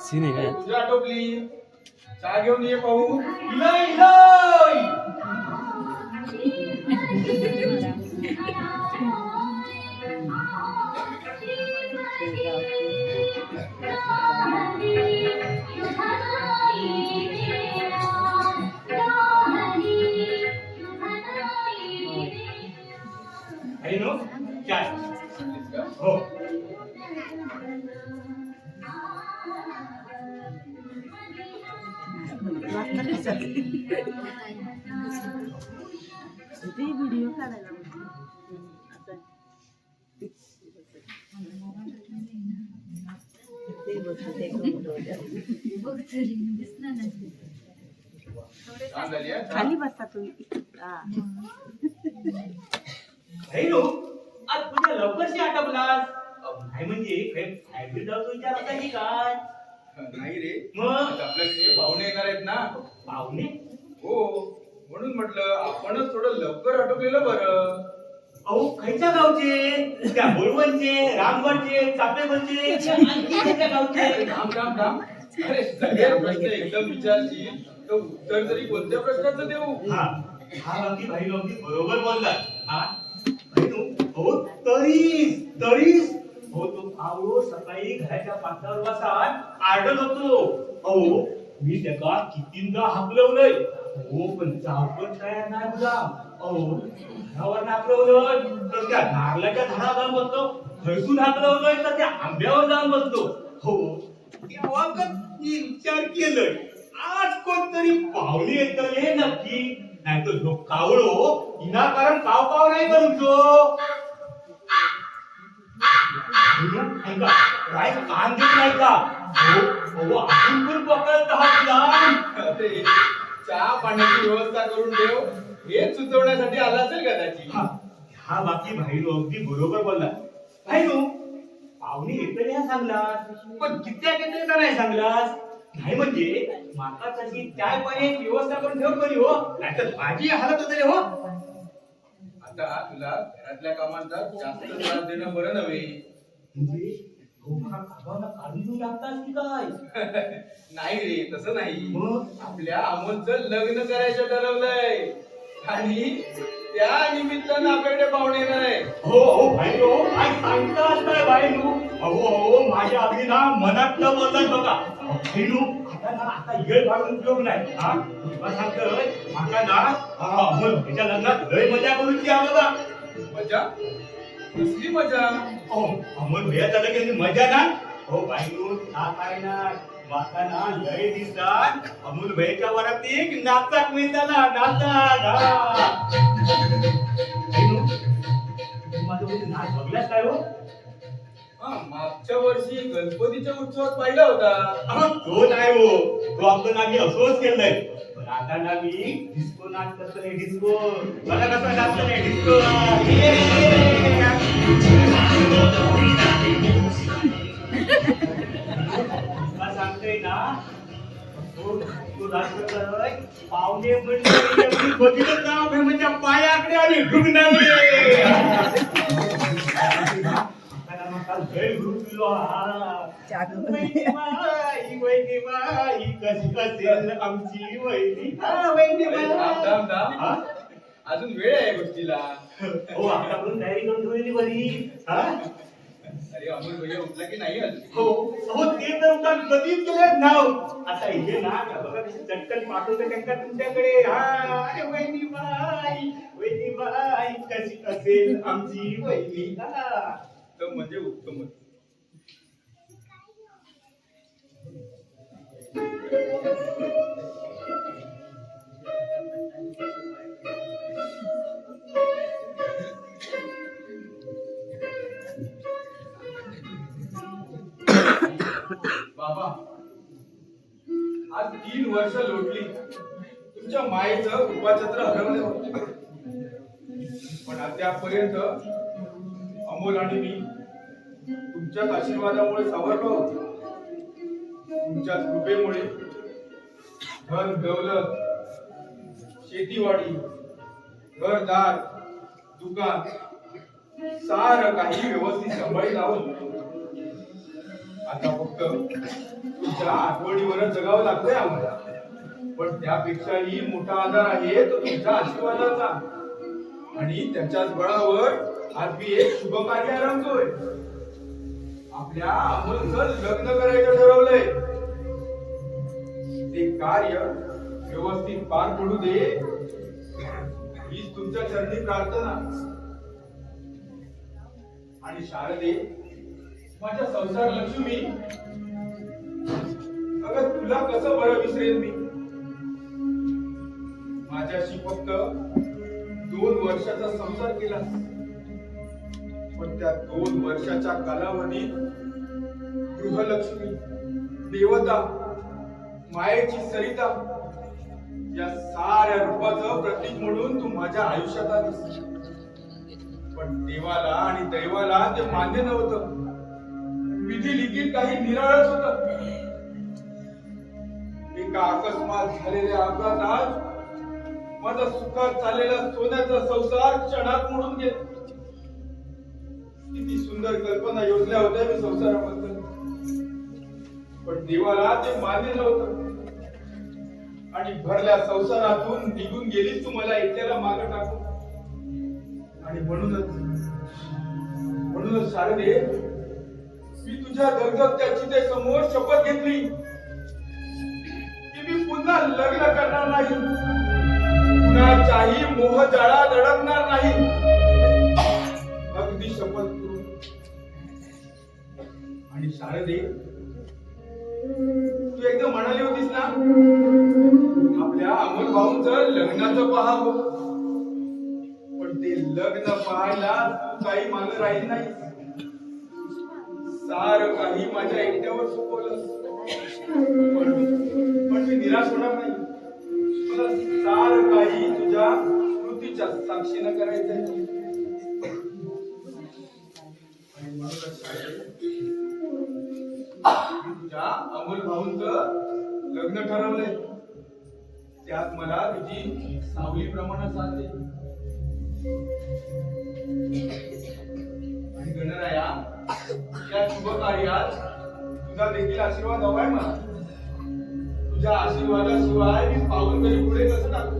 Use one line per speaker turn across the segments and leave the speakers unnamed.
Scene आहे
तुझ्या टोपली चहा घेऊन ये पाहू.
हो
व्हिडिओ काढायला खाली बसता तुम्ही.
आज तुझ्या लवकरशी आटपलास नाही म्हणजे हायब्रिड जाऊ विचार आता की काय
नाही रे,
मग
आपल्याकडे पाहुणे येणार आहेत ना.
पाहुणे
हो, म्हणून म्हटलं आपणच थोडं लवकर आटोपलेलं बरं.
अहो खायच्या गावचे त्या बोलवणचे रामगडचे चापेगडचे आणखी खायच्या गावचे
थांब. अरे सगळे प्रश्न एकदम विचारशील तर उत्तर तरी कोणत्या प्रश्नाचं देऊ?
हा बाकी भाई लोक बरोबर बोललात. हा भाई हो तरीच हो तो भाऊ सकाळी घराच्या पाठावर बसात आडत होतो. अहो मी त्याला कितींदा हाकलवलंय. हो पण चावपण तयार नाही तुझा. अहो घरावर हाकलवलं तर त्या नारळाच्या झाडावर जाऊन बसतो. खैसून हाकलवलंय तर त्या आंब्यावर जाऊन बसतो. हो तेव्हा मी विचार केलं आज कोणतरी पाहुणे येत हे नक्की नाही तर जो कावळो विनाकारण काव नाही करूचो. काय कान देत नाही का? हो अजून पण पकडत आहात.
अरे चहा पाण्याची व्यवस्था करून ठेव हे सुचवण्यासाठी आला असेल कदाचित.
हा बाकी भाईनो अगदी बरोबर बोलला. भाईनो पाहुणे येतले ह्या सांगलास पण कित्याक येतले का नाही सांगलास. नाही म्हणजे माका तशी चाय पाण्याची व्यवस्था करून ठेव करी हो नाहीतर भाजी हालत होते हो.
आता तुला घरातल्या कामांचा जास्त त्रास देणं बरं नव्हे.
म्हणजे काढून घेऊन लागतात की काय?
नाही रे, तसं नाही.
मग
आपल्या अमोलचं लग्न करायचं ठरवलंय आणि त्या निमित्तानं आपल्याकडे पाहुणे येणार आहे.
हो भाई हो काय सांगतास काय भाई हो माझ्या अगदी ना मनात न बोलतात बघा. भाईनू आता येळ काढून उपयोग नाही. हा तुला सांगतोय माका ना अमोल त्याच्या लग्नात लय मजा करून ती बघा.
मजा? कसली मजा?
अमोल भैया झालं की मजा ना. हो भाईनू काय ना माका ना लय दिसतात अमोल भैयाच्या वरात एक नाचाक मिळताना नाचाक. माझं नाच बघलास काय हो?
मागच्या वर्षी गणपतीच्या उत्सवात पाहिला होता.
तो नाही हो तो आपलं नामी असोच केलंय. पण आता नामी डिस्को नाच करतो नाही. डिस्को मला कसं नाचतं नाही डिस्को. सांगतोय ना तो नाच करतोय पाहुणे म्हणजे बघितलं ना म्हणजे पायाकडे आणि ढुकण्याकडे. आमची
अजून वेळ आहे गोष्टीला.
हो आतापर्यंत तयारी करून ठेवलेली बरी.
अरे अमोल भैया उठला की नाही अजून?
हो ते तर कधीच केलं नाव. आता इथे ना बघा कशी चटकन पाठवते त्यांना तुमच्याकडे. अरे वहिनी बाई कशी असेल आमची वहिनी.
म्हणजे उत्तमच. बाबा आज 3 वर्ष लोटली तुमच्या मायेचं कृपाछत्र हरवलं होतं. पण अद्यापर्यंत अमोल आणि मी तुमच्याच आशीर्वादामुळे सावरलो होतो. तुमच्या कृपेमुळे धन दौलत, शेतीवाडी, घरदार, दुकान सारं काही व्यवस्थित सांभाळी लावून आता फक्त तुमच्या आठवणीवरच जगावं लागतंय आम्हाला. पण त्यापेक्षाही मोठा आधार आहे तो तुमच्या आशीर्वादाचा. आणि त्याच्याच बळावर आज मी एक शुभ कार्य आरंभतोय. आपल्या अमोलचं लग्न करायचं ठरवलंय. ते कार्य व्यवस्थित पार पडू दे हीच तुमच्या चरणी प्रार्थना. आणि शारदे, माझ्या संसार लक्ष्मी, अगं तुला कसं बरं विसरेल मी. माझ्याशी फक्त 2 वर्षाचा संसार केला, पण त्या 2 वर्षाच्या कालावधीत गृहलक्ष्मी, देवता, मायेची सरिता या साऱ्या रूपाचं प्रतीक म्हणून तू माझ्या आयुष्यात आलीस. पण देवाला आणि दैवाला ते मान्य नव्हतं. विधी लिखित काही निराळच होत. एका अकस्मात झालेल्या अपघातात माझा सुखात चाललेला सोन्याचा संसार क्षणात मोडून गेला. किती सुंदर कल्पना योजल्या होत्या मी संसाराबद्दल, पण देवाला ते मान्य नव्हतं. आणि भरल्या संसारातून निघून गेलीस तू मला एकट्याला मागे टाकून. आणि म्हणूनच शारदे, मी तुझ्या दगदगत्या चितेसमोर शपथ घेतली की मी पुन्हा लग्न करणार नाही, कुणाच्याही मोहजाळात अडकणार नाही. अगदी शपथ करू. आणि शारदे, तू एकदा म्हणाली होतीस ना आपल्या अमोल भाऊंचं लग्नाचं पाहावं, पण ते लग्न पाहायला तू काही मागे राहील नाही. सारं काही माझ्या एकट्यावर सोपवलं. पण मी निराश होणार नाही. मला सारं काही तुझ्या स्मृतीच्या साक्षीनं करायचंय. आणि म्हणूनच तुझ्या अमोल भाऊंचं लग्न ठरवलंय. त्यात मला तुझी सावली प्रमाणात साथ दे. आणि गणराया, या शुभ कार्यात तुझा देखील आशीर्वाद हवाय मला. तुझ्या आशीर्वादाशिवाय मी पाऊल तरी पुढे कसं टाकू.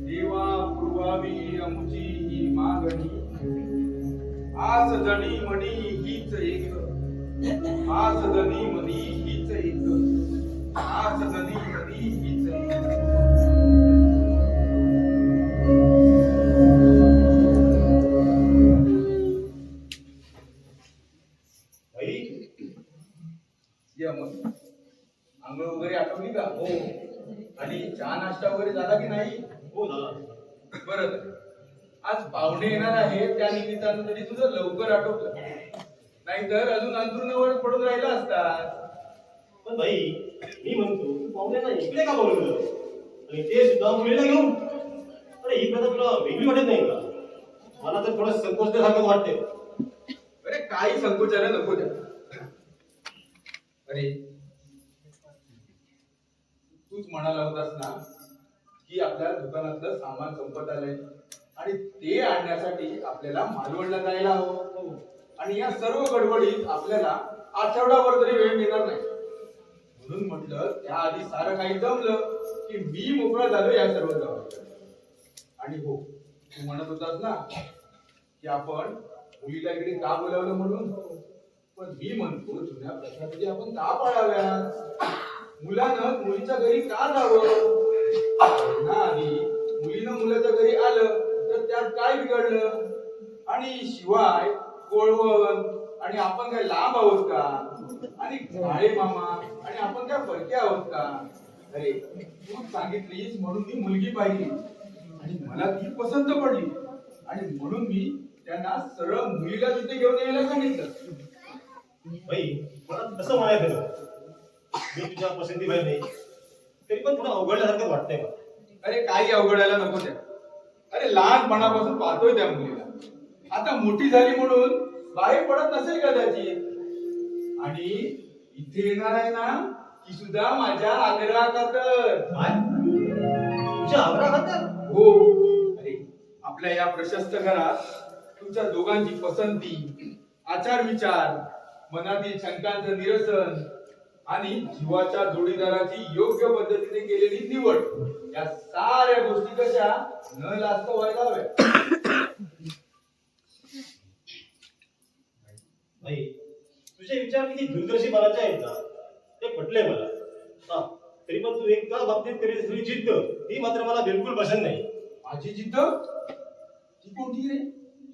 देवा पूर्वावी अमुची ही मागणी, आस जणी मणी हीच एक, आस जणी मणी हीच एक, आस जणी मणी हीच एक. आंघोळ वगैरे आठवली का? हो. आणि चहा नाश्ता वगैरे झाला की नाही?
हो झाला.
बरं, आज पाहुणे येणार आहे त्या निमित्तानं तरी तुझं लवकर आठवलं, नाहीतर अजून अंथरुणावर पडून राहिला असता.
पण भाई, मी म्हणतो तू पाहुण्यांना इकडे का बोलवलं, आणि ते सुद्धा मुलीला घेऊन? अरे ही प्रथा तुला वेगळी वाटत नाही का? मला तर थोडं संकोचल्यासारखं वाटते.
अरे काही संकोचाला नको द्या. अरे तूच म्हणाला होतास ना की आपल्या दुकानातलं सामान संपत आलंय आणि ते आणण्यासाठी आपल्याला मालवणला जायला हवं. आणि या सर्व गडबडीत आपल्याला आठवडाभर तरी वेळ मिळणार नाही. म्हणून म्हटलं त्याआधी सारं काही जमलं की मी मोकळा झालो या सर्व जबाबदारी. आणि हो, तू म्हणत होतास ना की आपण मुलीला इकडे का बोलावलं म्हणून, पण मी म्हणतो जुन्या प्रथा म्हणजे आपण का पाळाव्यात. मुलानं मुलीच्या घरी का जावं. आधी मुलीनं मुलाच्या घरी आलं तर त्यात काय बिघडलं. आणि शिवाय कोळवण आणि आपण काय लांब आहोत का, आणि काळे मामा आणि आपण काय परके आहोत का. अरे तू सांगितलीस म्हणून मी मुलगी पाहिली आणि मला ती पसंत पडली, आणि म्हणून मी त्यांना सरळ मुलीला तिथे घेऊन यायला सांगितलं.
भाई मला कसं म्हणायचं, मी तुझ्या पसंती बाहेर नाही, तरी पण थोडं अवघडल्यासारखं वाटतंय मला.
अरे काही अवघडायला नको त्या. अरे लहानपणापासून पाहतोय त्या मुलीला, आता मोठी झाली म्हणून बाहेर पडत नसेल कदाचित. आणि इथे येणार आहे ना ती सुद्धा माझ्या आग्रह खातर.
काय तुझ्या आग्रह खातर?
हो. अरे आपल्या या प्रशस्त घरात तुमच्या दोघांची पसंती, आचार विचार, मनातील शंकांचं निरसन आणि जीवाच्या जोडीदाराची योग्य पद्धतीने केलेली निवड, या साऱ्या गोष्टी कशा न लाजता व्हायला हव्या.
भाई तुझे विचार किती दूरदर्शी मनाचे आहेत ना, ते पटले मला. हा तरी पण तू एका बाबतीत करीत असलेली जिद्द ही मात्र मला बिलकुल पसंत नाही.
माझी जिद्द ती कोणती रे?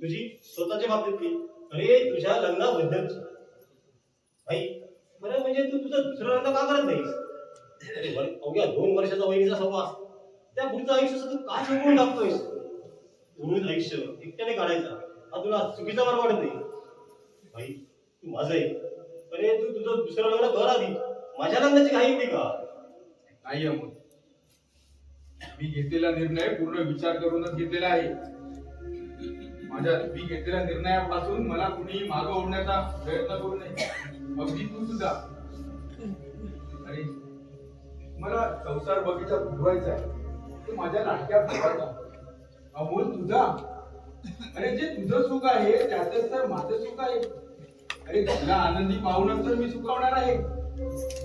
तुझी स्वतःच्या बाबतीतली, अरे तुझ्या लग्नाबद्दलची. भाई बरं म्हणजे तू तुझं दुसरं लग्न का करत नाहीस? अरे अवघ्या 2 वर्षाचा वहिनीचा सहवास, त्या पुढचं आयुष्य तू का जिंकून टाकतोयस? उरून आयुष्य एकट्याने काढायचा हा तुला चुकीचा मार्ग वाटत नाही? भाई तू माझं आहे, अरे तू तुझं दुसरं लग्न कर आधी. माझ्या लग्नाची काही होती का?
नाही अमोल, मी घेतलेला निर्णय पूर्ण विचार करूनच घेतलेला आहे. मी घेतलेल्या निर्णयापासून मला कुणी मागं ओढण्याचा प्रयत्न करू नये, अगदी तू सुद्धा. अरे मला संसार बगीचा बुडवायचा आहे, तो माझ्या लाडक्या भावाचा. अमोल तुझा, अरे जे तुझं सुख आहे त्यातच तर माझं सुख आहे. अरे तुला आनंदी पाहूनच तर मी सुखावणार आहे.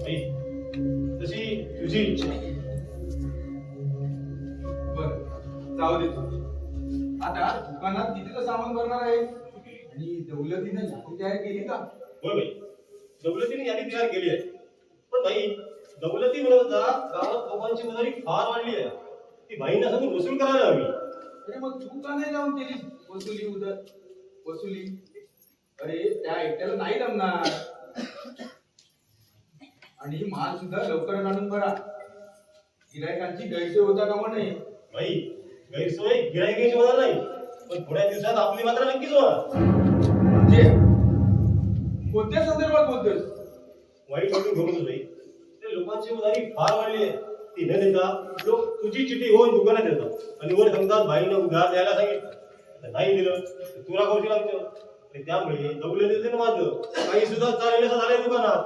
भाई तशी तुझी इच्छा.
बर जाऊ दे तुझी. आता दुकानात कितीचं सामान भरणार आहे आणि दौलतीने यादी तयार केली का?
होय भाई, दौलतीने यादी तयार केली आहे. पण भाई दौलती म्हणता गावात लोकांची उधारी फार वाढली आहे, ती भाईंना सांगून वसूल करायला हवी.
अरे मग तू का नाही जाऊन केली वसुली? अरे त्या एकट्याला नाही जमणार. आणि माल सुद्धा लवकर काढून भरा, गिरायकांची गैरसोय होता कामा नये.
भाई गैरसोय गिरायकाची होणार नाही, पण थोड्या दिवसात आपली मात्र नक्कीच होणार.
म्हणजे कोणत्या संदर्भात बोलतोस?
वाईट वाटून घेऊन भाई, ते लोकांची उधारी फार वाढली आहे. ती न देता लोक तुझी चिठ्ठी होऊन दुकानात येतात आणि वर सांगतात भाईनं उधार द्यायला सांगितलं, नाही दिलं तुला कौशी लागतं. त्यामुळे दौलतीने माझं काही सुद्धा चालेल असं झालंय दुकानात.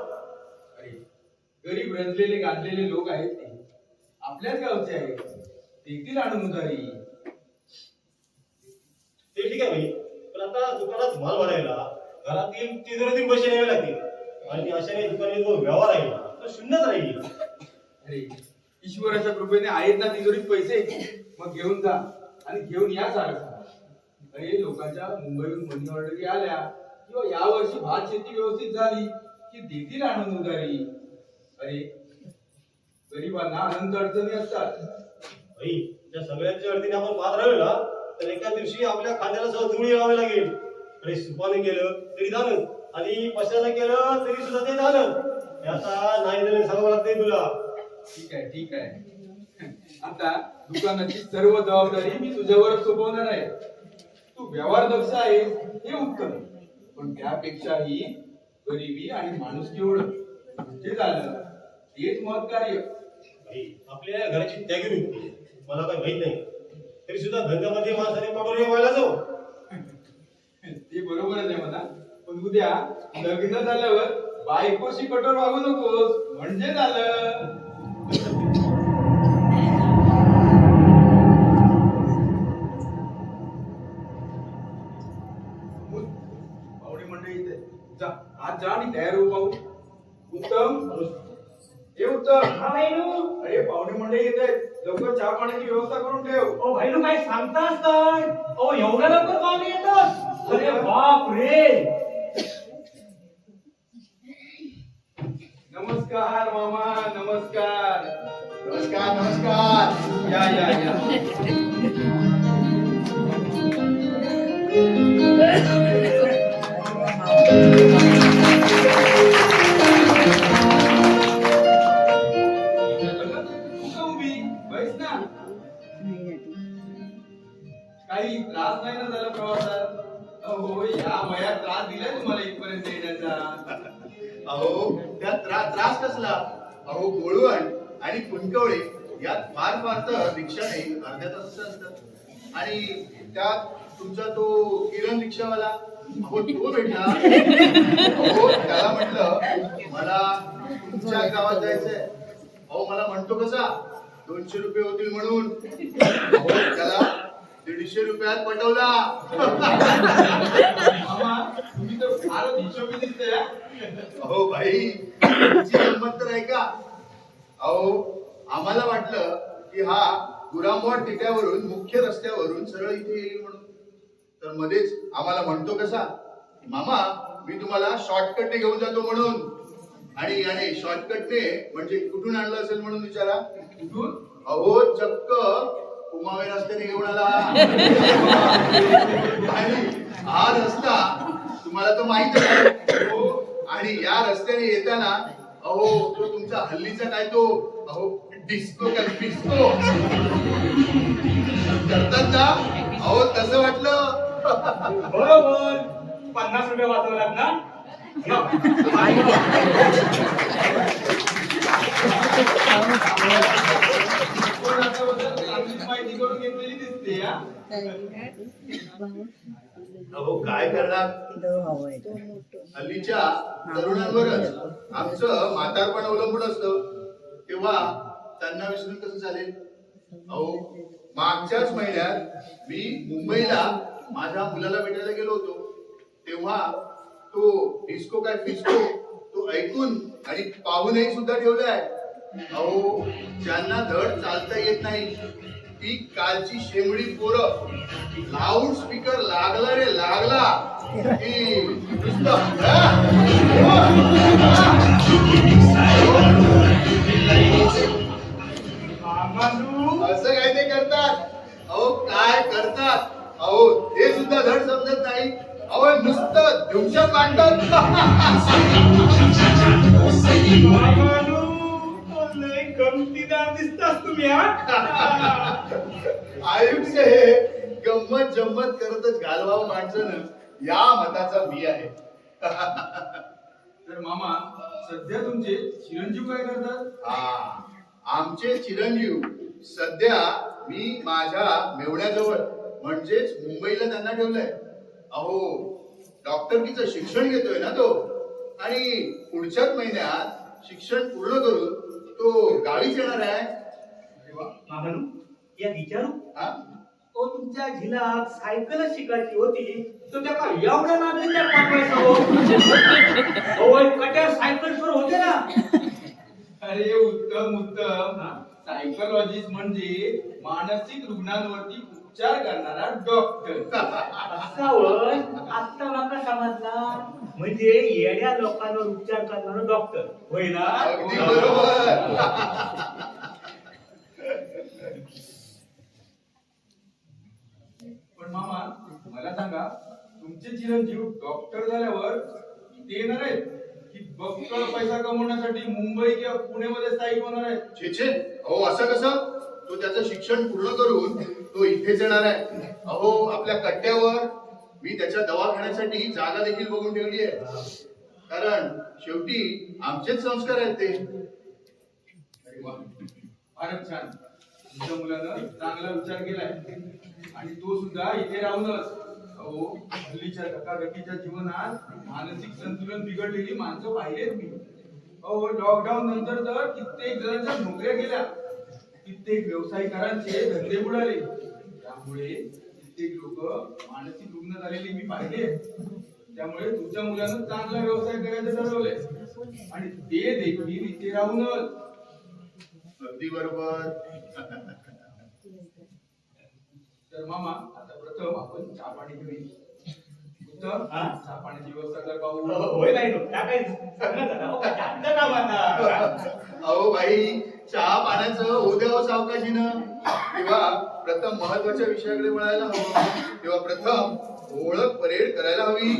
अरे गरीब रंजलेले गांजलेले लोक आहेत, ते आपल्याच गावचे आहेत, देतील आणून उधारी.
ते ठीक आहे भाई, पण आता दुकानात माल वाढायला घरातील तिजोरीतील पैसे न्यावे लागतील आणि अशाने दुकानात जो व्यवहार आहे तो शून्यच राहील.
अरे ईश्वराच्या कृपेने आहेत ना तिजोरीत पैसे, मग घेऊन जा आणि घेऊन या सारखं. अरे लोकांच्या मुंबईहून मनी ऑर्डरी आल्या किंवा या वर्षी भात शेती व्यवस्थित झाली की देतील आणून उधारी. अरे गरिबांना अनंत अडचणी असतात.
भाई त्या सगळ्यांच्या अडचणी आपण पाहत राहिलो ना, तर एका दिवशी आपल्या खांद्याला सहज जुळी लावावी लागेल. अरे सुपाने केलं तरी झालं आणि पशाने केलं तरी सुद्धा ते झालं. याचा नाही दिलं सांगावं लागतंय तुला.
ठीक आहे. आता दुकानाची सर्व जबाबदारी मी तुझ्यावर सोपवणार आहे. तू व्यवहार दक्ष आहे हे उत्तम, पण त्यापेक्षाही गरिबी आणि माणुसकी ओळख म्हणजे झालं तेच महत् कार्य.
आपल्या घराची त्यागी वृत्ती मला काही माहित नाही, तरी सुद्धा धंद्यामध्ये माणसाने पटोले व्हायला जाऊ.
ते बरोबरच आहे म्हणा, पण उद्या लग्न झाल्यावर बायकोशी कठोर वागू नकोस म्हणजे झालं. पाहुणे मंडळी इथे जा, आज जा आणि तयार होऊ. पाहू उत्तम, हे उत्तम. अरे पाहुणे मंडळी येत आहेत, लवकर चहा पाण्याची व्यवस्था करून ठेव.
ओ भाईनू काय सांगतास काय? ओ एवढ्या लवकर पाहुणे येतात? अरे बाप रे.
नमस्कार मामा, नमस्कार.
नमस्कार.
या काही त्रास नाही ना झाला प्रवासात? हो या वयात त्रास दिलाय तुम्हाला इथपर्यंत येण्याचा.
अहो त्यात त्रास कसला? अहो गोळवण आणि कुंकवळे यात फार तर रिक्षाने अर्ध्या तासाचं असतं आणि त्यात तुमचा तो किरण रिक्षावाला अहो तो भेटला. अहो त्याला म्हटलं मला तुमच्या गावात जायचंय. अहो मला म्हणतो कसा 200 रुपये होतील म्हणून. अहो त्याला 150 रुपयात पटवला.
मामा तुम्ही तर फारच हिशोबी दिसते हा.
अहो भाई तुमची गंमत तर आहे का. अहो आम्हाला वाटलं की हा गुरामवाड टिट्यावरून मुख्य रस्त्यावरून सरळ इथे येईल म्हणून. तर मध्येच आम्हाला म्हणतो कसा मामा मी तुम्हाला शॉर्टकटने घेऊन जातो म्हणून. आणि शॉर्टकटने म्हणजे कुठून आणलं असेल म्हणून विचारा.
कुठून?
अहो चक्क उमावे रस्त्याने घेऊन आला. आणि हा रस्ता तुम्हाला तर माहितच आहे. हो. आणि या रस्त्याने येताना अहो तो तुमचा हल्लीचा काय तो अहो डिस्को का डिस्को करतात ना. अहो तसं वाटलं.
बरोबर 50 रुपये वाचवलात ना.
चांगलीच माहिती करून घेतलेली दिसते हा.
अहो काय करणार हल्लीच्या तरुणांवरच आमचं म्हातारपण अवलंबून असतं. तेव्हा त्यांना विसरून कसं चालेल. अहो मागच्याच महिन्यात मी मुंबईला माझ्या मुलाला भेटायला गेलो होतो. तेव्हा तो डिस्को काय फिस्को तो ऐकून आणि पाहूनही सुद्धा ठेवलाय. अहो ज्यांना धड चालता येत नाही ती कालची शेंबडी पोरं लाऊड स्पीकर लागला रे लागला की नुसतं असं काय ते करतात. अहो काय करतात. अहो हे सुद्धा धड समजत नाही. अहो नुसतं ध्वंस काढतात.
लय गमतीदार दिसतास तुम्ही हा.
आयुष्य हे गंमत जम्मत करतच घालवावं माणसानं या मताचा मी आहे.
तर मामा सध्या तुमचे चिरंजीव काय करतात?
आमचे चिरंजीव सध्या मी माझ्या मेवण्याजवळ म्हणजेच मुंबईला त्यांना ठेवलंय. अहो डॉक्टरकीचं शिक्षण घेतोय ना तो. आणि पुढच्याच महिन्यात शिक्षण पूर्ण करून तो गावीच येणार आहे.
मामानू या विचारू
हा?
तो तुमच्या झिलाक सायकल शिकायची होती तो त्याला एवढा लागली त्या पाठवायचा हो. अहो कट्या सायकल वर होते ना.
अरे उत्तम उत्तम. सायकोलॉजिस्ट म्हणजे मानसिक रुग्णांवरती उपचार करणारा डॉक्टर.
असा होय आता माका समजला. म्हणजे येड्या लोकांवर उपचार करणारा डॉक्टर होय ना.
अगदी बरोबर.
पण मामा मला सांगा तुमचे चिरंजीव डॉक्टर झाल्यावर इथे येणार आहेत की बक्कळ पैसा कमवण्यासाठी मुंबई किंवा पुण्यामध्ये स्थायिक होणार आहेत?
छे छे. अहो असं कसं. तो त्याचं शिक्षण पूर्ण करून तो इथेच येणार आहे. अहो आपल्या कट्ट्यावर मी त्याच्या दवाखान्यासाठी जागा देखील बघून ठेवली आहे. कारण शेवटी आमचेच संस्कार आहेत ते.
अरे वा फारच छान. तुमच्या मुलानं चांगला विचार केलाय आणि तो सुद्धा इथे राहूनच. अहो हल्लीच्या धकाधकीच्या जीवनात मानसिक संतुलन बिघडलेली माणसं पाहिलेत मी. अहो लॉकडाऊन नंतर तर कित्येक जणांच्या नोकऱ्या गेल्या. कित्येक व्यावसायिकांचे धंदे बुडाले. त्यामुळे कित्येक लोक मानसिक रुग्ण झालेले मी पाहिले. त्यामुळे तुमच्या मुलानं चांगला व्यवसाय करायचं ठरवलंय आणि ते देखील इथे राहूनच.
अगदी बरोबर.
तर मामा आता प्रथम आपण चहा पाणी घेऊया. उत्तम चहा पाण्याची व्यवस्था कर पाहू.
होय नाही
अहो भाई चहा पाण्याचं उद्या सावकाशीनं. तेव्हा प्रथम महत्वाच्या विषयाकडे वळायला हवं. तेव्हा प्रथम ओळख परेड करायला हवी.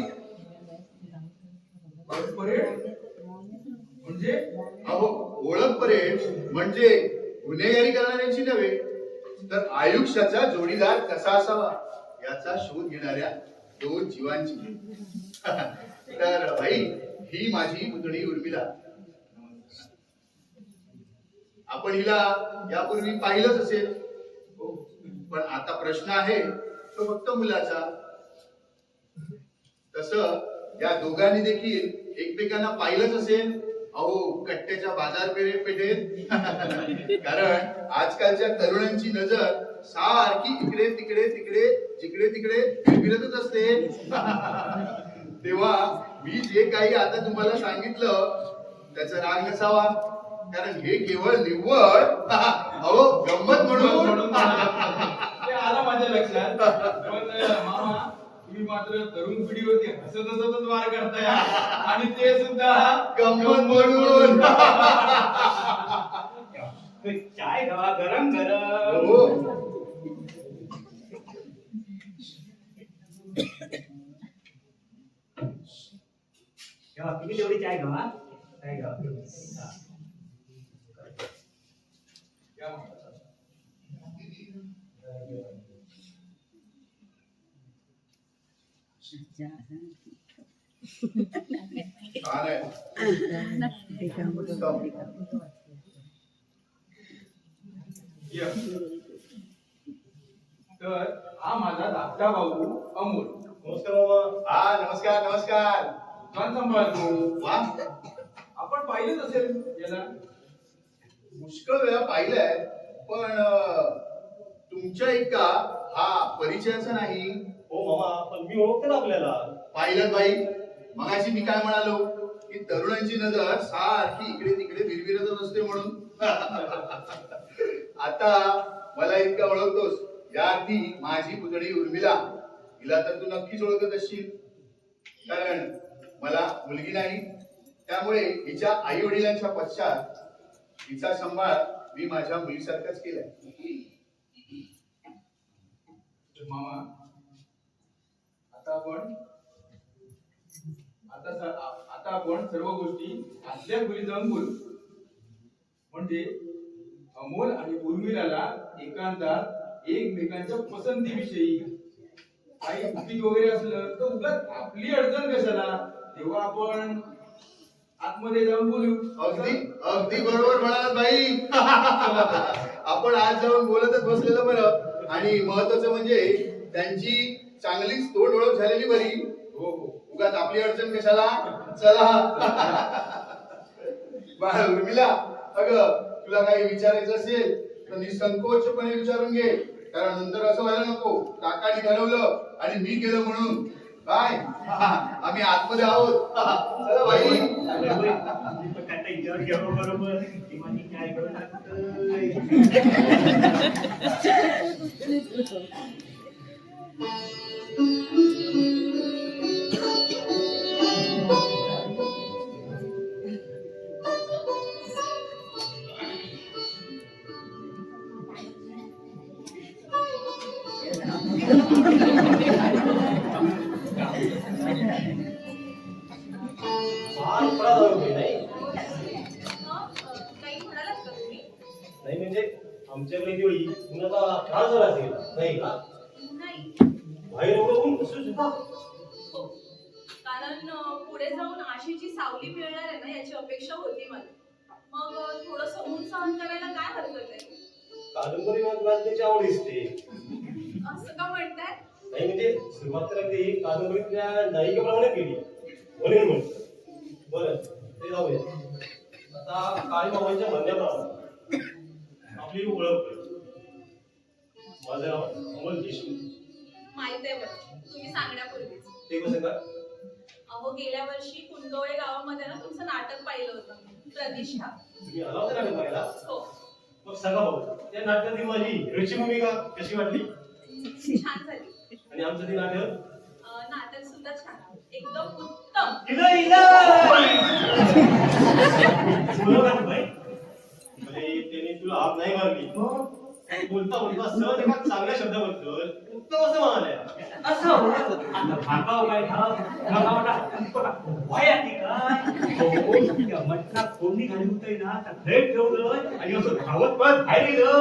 परेड म्हणजे?
अहो ओळख परेड म्हणजे गुन्हेगारी करणाऱ्यांची नव्हे तर आयुष्याचा जोडीदार कसा असावा याचा शोध घेणाऱ्या 2 जीवांची. तर भाई ही माझी पुतणी उर्मिला. आपण हिला यापूर्वी पाहिलंच असेल. पण आता प्रश्न आहे तो फक्त मुलाचा. तसं या दोघांनी देखील एकमेकांना पाहिलंच असेल अहो कट्ट्याच्या बाजारपेठेत. कारण आजकालच्या तरुणांची नजर सारखी इकडे तिकडे तिकडे जिकडे तिकडे फिरतच असते. तेव्हा मी जे काही आता तुम्हाला सांगितलं त्याचा राग नसावा, कारण हे केवळ निव्वळ अहो गंमत म्हणून.
ते आलं माझ्या लक्षात. पण मामा तुम्ही मात्र तरुण पिढीवरती हसत हसतच वार करताय आणि ते सुद्धा
गंमत म्हणून.
चाय घ्यावा गरम गरम.
हो.
तेव्हा तुम्ही तेवढी चाय घ्यावा. चाय घ्यावा. हा.
या मामा.
छान आहे.
या. तर हा माझा धाकटा भाऊ अमोल.
नमस्कार बाबा.
हा नमस्कार नमस्कार.
दुकान सांभाळतो.
वा
आपण पाहिलंच असेल याला.
पुष्कळ वेळा पाहिलंय, पण तुमच्या इतका हा परिचयाचा नाही.
हो मामा, पण मी ओळखते ना आपल्याला.
पाहिलं बाई, मगाशी मी काय म्हणालो की तरुणांची नजर सारखी इकडे तिकडे विरविरतच असते म्हणून. आता मला इतका ओळखतोस, या अर्थी माझी पुतणी उर्मिला, हिला तर तू नक्कीच ओळखत असशील. कारण मला मुलगी नाही, त्यामुळे हिच्या आई वडिलांच्या पश्चात हिचा सांभाळ मी माझ्या मुलीसारखाच केलाय.
मामा आता आपण सर्व गोष्टी आतल्या खोलीत जाऊन बोलू. म्हणजे अमोल आणि उर्मिलाला एकांतात एकमेकांच्या पसंतीविषयी काही गुपित वगैरे असलं तर उगाच आपली अडचण कशाला, तेव्हा आपण आतमध्ये जाऊन बोलू.
अगदी अगदी बरोबर म्हणालात बाई. आपण आज जाऊन बोलतच बसलेलं बरं. आणि महत्वाचं म्हणजे त्यांची चांगलीच तोड ओळख झालेली बरी.
हो हो.
उगाच आपली अडचण कशाला. चला. बाळ उर्मिला, अगं तुला काही विचारायचं असेल तर निसंकोचपणे विचारून घे, कारण नंतर असं व्हायला नको काकाने घालवलं आणि मी गेलो म्हणून. काय आम्ही आतमध्ये आहोत. चला बाई.
बरोबर. काय करू नाही म्हणजे आमच्याकडे दिवळी उन्हाचा त्रास झाला असेल नाही का? बाहेर एवढं ऊन कसं सुद्धा.
कारण पुढे जाऊन आशेची सावली मिळणार आहे ना याची अपेक्षा होती मला. मग थोडस ऊन सहन करायला काय हरकत आहे?
कादंबरी वाचण्याची आवड दिसते.
असं का म्हणताय?
नाही म्हणजे सुरुवात तर अगदी कादंबरीतल्या नायिकेप्रमाणे केली म्हणून म्हणतो. बरं ते जाऊया. आता काळी बाबांच्या म्हणण्याप्रमाणे आपली ओळख करू. माझं नाव अमोल देशमुख.
माहित आहे बरं, तुम्ही सांगण्यापूर्वीच.
ते कसं का?
अहो गेल्या वर्षी कुंदोळे गावामध्ये ना तुमचं नाटक पाहिलं होतं, प्रतिष्ठा.
तुम्ही आला होता नाटक पाहायला?
हो.
मग सांगा भाऊ, त्या नाटकातील माझी रुची भूमिका कशी वाटली?
छान झाली.
आणि आमचं ते नाटक?
नाटक सुद्धा छान, एकदम उत्तम.
म्हणजे त्याने तुला हात नाही मारली, बोलता बोलता सहज एका चांगल्या शब्दाबद्दल उत्तम असं म्हणाले.
असं आता भागाव काय काय मटणा फोडणी घाली होतंय ना, आता भेट ठेवलं आणि असं धावत पळत बाहेर गेलं.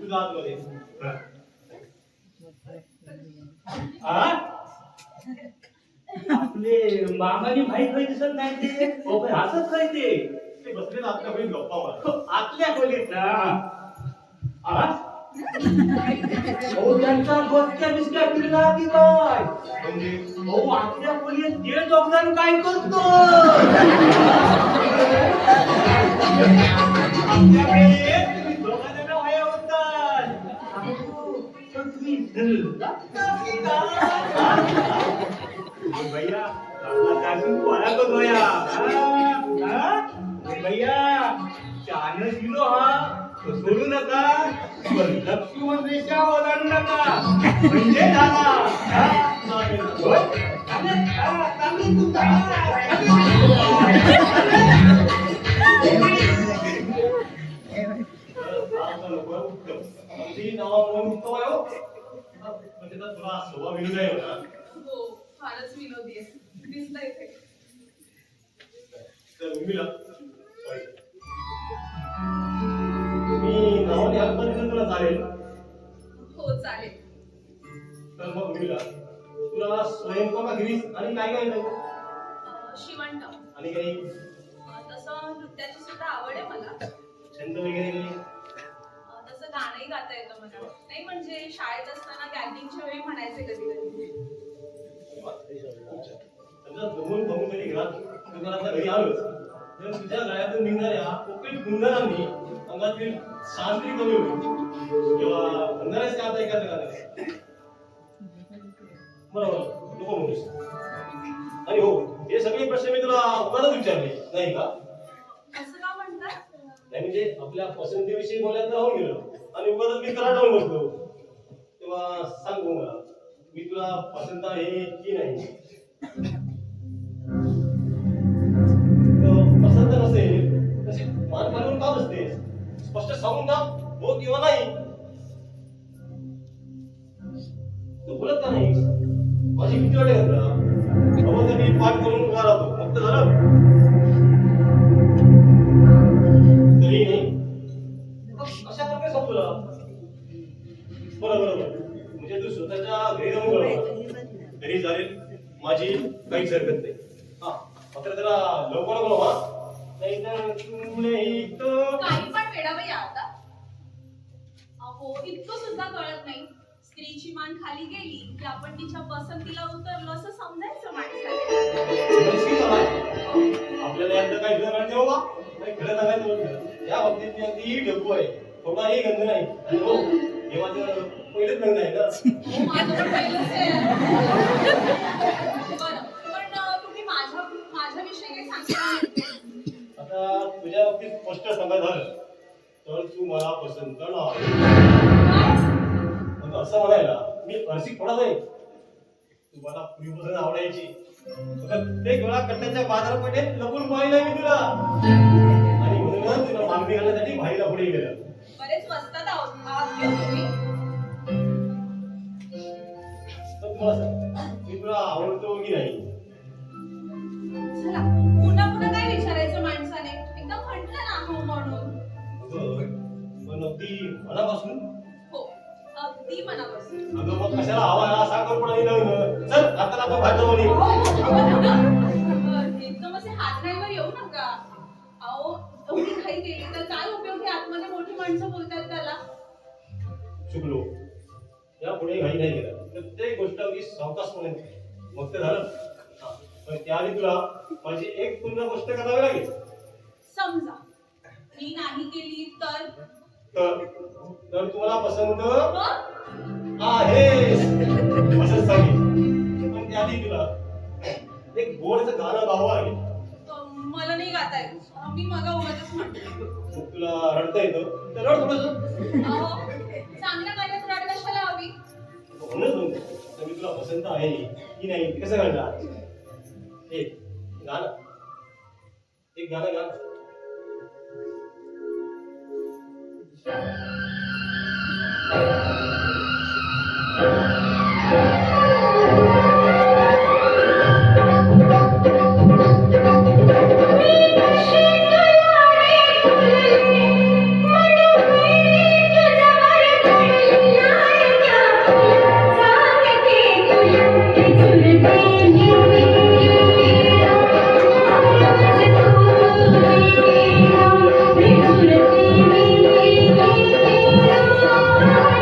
तुझा आतमध्ये
आपले मामानी भाई काही दिसत नाही ते. हो पण असंच काय ते
बसले ना आतल्या खोलीत गप्पा मार.
आतल्या खोलीत ना. अहो त्यांचा बसच्या बिस्क्या पिला की काय
म्हणजे
अहो आपल्या खोलीत ते दोघांना काय करतो
आपल्याकडे तुम्ही दोघा जण वया होतात.
तर तुम्ही धरला की काय?
भैया आपला काकू कोणा करतो या भैया चानस किलो हा तो सोडू नका पण लक्ष्मण रेषा ओलांडू नका म्हणजे झाला हा? होय? चांगलं तू तुला स्वभाव विरोध आहे होता
हो फारच विनोदी आहे दिसतंय ते.
तर उर्मिला सॉरी मी नावाने हातमध्ये तुला चालेल
हो चालेल.
तर मग उर्मिला तुला स्वयंपाकघरीस आणि काय काय येतं
शिवण काम.
आणि काही
तसं नृत्याची सुद्धा आवड आहे मला.
छंद वगैरे काही
तसं गाणंही गाता येतं मला. नाही म्हणजे शाळेत असताना कॅन्टीनच्या वेळी म्हणायचे कधी कधी.
समजा बघून बघून कधी घरात दुकानाच्या घरी आलोच तर तुझ्या गळ्यातून निघणाऱ्या कोकणी गुंधरांनी अंगातील शांती कमी होईल तेव्हा बंधारेच का आता ऐकायचं का बरोबर नको म्हणूस आणि हो हे सगळे प्रश्न मी तुला उगाच विचारले नाही का
असं का म्हणतात?
नाही म्हणजे आपल्या पसंतीविषयी बोलायला तर राहून गेलो आणि उगाच मी करा जाऊन बसलो तेव्हा सांगू मला मी तुला पसंत आहे की नाही पसंत नसेल तशी मान खालून का बसते स्पष्ट सांगून टाक हो किंवा नाही तू बोलत का नाही माझी किती वाटे घातला हवं तर मी पाठ करून उभा राहतो फक्त झालं तरी नाही अशा प्रकारे समजूला बरोबर म्हणजे तू स्वतःच्या घरी जाऊन बोलवा तरी चालेल माझी काहीच हरकत नाही हा मात्र जरा लवकर बोलवा नाही तर
काही पण वेडावं या आता. अहो इतकं सुद्धा कळत नाही. स्त्रीची मान खाली गेली की आपण तिच्या पसंतीला उतरलो असं समजायचं माणसाने.
आपल्याला यातलं काही जुळत नाही बाबा काही खरं सांगायचं होतं या बाबतीत मी अगदी डब्बू आहे थोडाही गंध नाही आणि हो हे माझं पहिलेच लग्न आहे ना
हो, माझं पण पहिलंच आहे. बरं पण तुम्ही माझ्याविषयी काही सांगता?
आता तुझ्या बाबतीत स्पष्ट सांगायचं झालं तर तू मला पसंत नाही मग असं म्हणायला मी रसिक थोडा नाही तू मला पूर्वीपासून आवडायची प्रत्येक वेळा कट्ट्याच्या बाजारपेठेत लपून पाहिलं मी तुला आणि म्हणूनच तुला मागणी घालण्यासाठी भाईला पुढे गेलं
बरेच वस्तात आहात की तुम्ही.
तर तुम्हाला सांग मी तुला आवडतो की नाही
चला पुन्हा पुन्हा काय विचारायचं माणसाने एकदम म्हटलं ना हो म्हणून.
पण अगदी मनापासून
हो अगदी मनापासून.
अगं मग कशाला हवा हा साखरपुडा लिहिलं चल आता आपण भाजी
एकदम असे हातराईवर येऊ नका. अहो एवढी घाई केली तर काय उपयोग आहे आतमध्ये मोठी माणसं बोलतात त्याला.
चुकलो या पुढे घाई नाही केला प्रत्येक गोष्ट अगदी सावकाशपणे मग ते झालं हा. पण त्याआधी तुला माझी एक पूर्ण गोष्ट करावी लागेल
समजा मी नाही केली तर
तर तुम्हाला पसंत
मग?
आहे असंच सांगेल पण त्याआधी तुला एक गोडचं गाणं गावं लागेल
मला नाही गाता येत. मी मग उगाचच म्हणते.
मग तुला रडता येतं तर रड थोडंसं
अहो चांगल्या गाण्यात रड कशाला हवी?
म्हणूनच म्हणतो तर मी तुला पसंत आहे की नाही ते कसं कळणार एक गाणं गाणं
Thank you.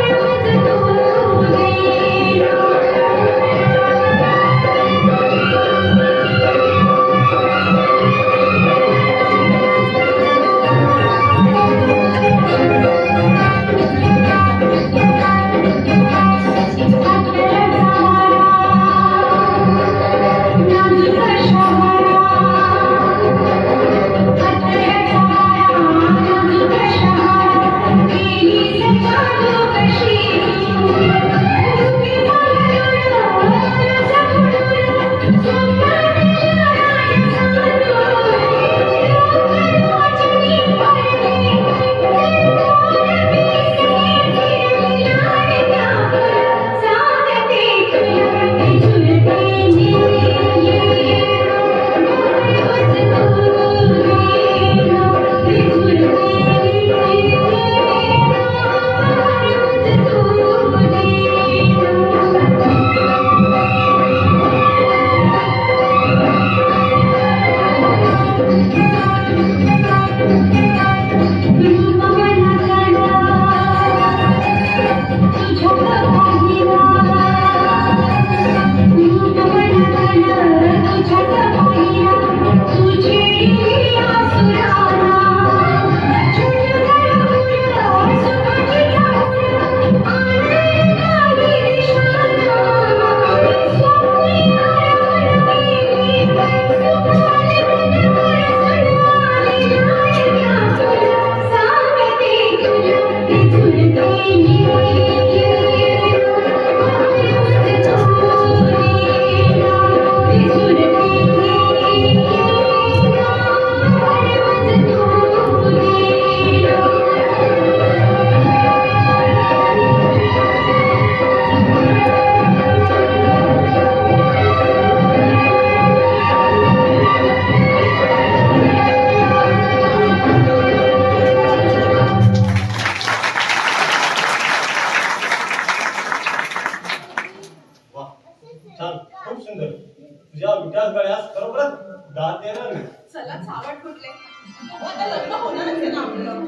तुझ्याच गळ्यास खरोखरच दात येणार नाही.
चला चावट फुटले अहो, आता लग्न होणारच आहे ना आपलं.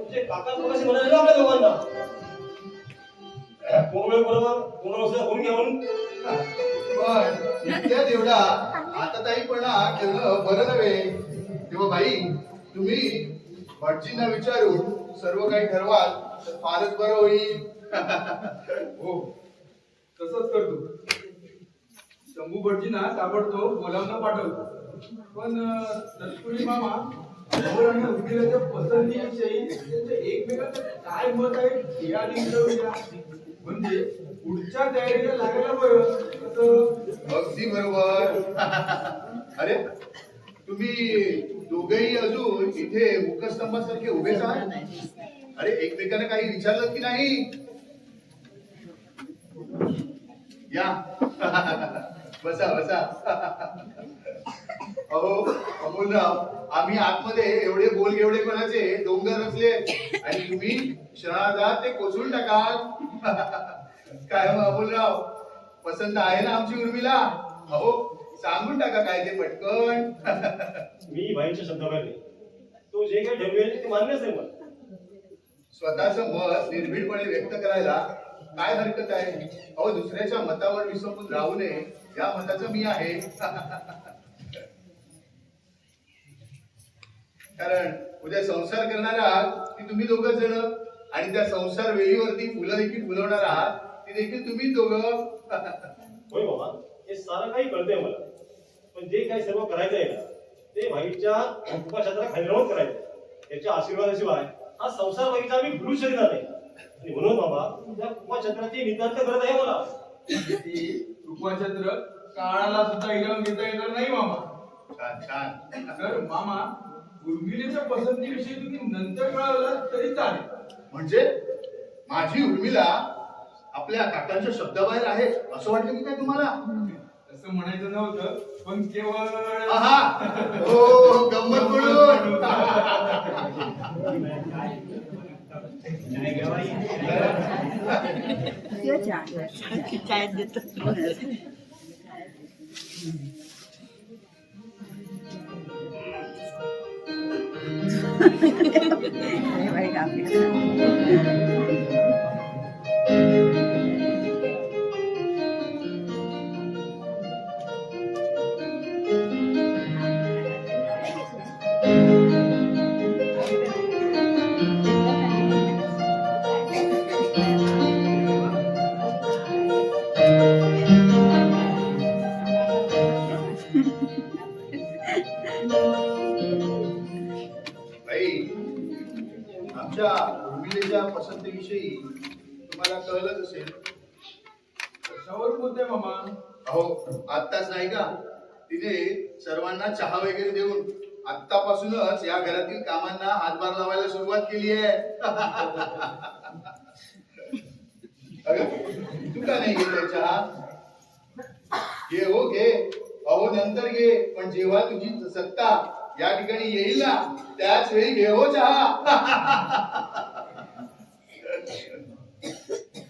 तुझे काका कोणाशी म्हणाले ना आपल्या दोघांना कोण वेळ बरोबर कोण वस्तू कोण घ्या म्हणून
पण इतक्या एवढा आता ताईपणा करणं बरं नव्हे. तेव्हा बाई तुम्ही भटजींना विचारून सर्व काही ठरवाल तर फारच बरं होईल.
हो तसंच करतो. शंभू भटजींना ताबडतोब बोलावणं पाठवतो. पण तत्पूर्वी मामा अमोल आणि उर्मिलाच्या पसंतीविषयी त्यांचं एकमेकांचं काय मत आहे हे आधी ठरवूया. म्हणजे पुढच्या तयारीला लागायला बरं असं.
अगदी बरोबर. अरे तुम्ही दोघेही अजून इथे मुखस्तंभासारखे उभेच आहात. अरे एकमेकांना काही विचारलं की नाही? या बसा बसा. अहो अमोलराव, आम्ही आतमध्ये एवढे बोलगेवढे कोणाचे डोंगर रचले आणि तुम्ही क्षणार्धात ते कोसळून टाकाल. काय मग अमोलराव, पसंत आहे ना आमची उर्मिला? अहो सांगून टाका काय ते पटकन.
मी बाईंच्या शब्दाबाहेर नाही. तो जे काही ठरवेल ते मान्यच आहे मला.
स्वतःचं मत निर्भीडपणे व्यक्त करायला काय हरकत आहे? अहो दुसऱ्याच्या मतावर विसंबून राहू नये या मताचं मी आहे. कारण उद्या संसार करणार आहात ती तुम्ही दोघं जण आणि त्या संसार वेळीवरती फुलं देखील फुलवणार आहात ती देखील तुम्ही दोघं.
होय बाबा, हे सारं काही कळतंय मला. पण जे काही सर्व करायचं आहे ना ते बाईच्या उपक्षेत्राला खाली राहून करायचं. त्याच्या आशीर्वादाशिवाय हा संसार बाईचा आम्ही भरू शकणार नाही. आणि म्हणून बाबा त्या उपक्षेत्राची नितांत गरज आहे मला.
ती उपछत्र काळाला सुद्धा इलावून घेता येणार नाही मामा.
छान छान.
तर मामा उर्मिलेच्या पसंतीविषयी तुम्ही नंतर कळवलं तरी चालेल.
म्हणजे माझी उर्मिला आपल्या काकांच्या शब्दाबाहेर आहे असं वाटलं की काय तुम्हाला?
असं म्हणायचं नव्हतं, पण केवळ
आहा, हो गंमत म्हणून.
चायत देतो. बाई
आमच्या उर्मिलेच्या पसंतीविषयी तुम्हाला कळलंच असेल.
कशावर बोलतोय मामा?
अहो आत्ताच नाही का तिने सर्वांना चहा वगैरे देऊन आत्तापासूनच या घरातील कामांना हातभार लावायला सुरुवात केली आहे. अगं तू का नाही घेतोय चहा? घे हो घे. अहो नंतर घे, पण जेव्हा तुझी सत्ता या ठिकाणी येईल ना त्याच वेळी घे हो चहा.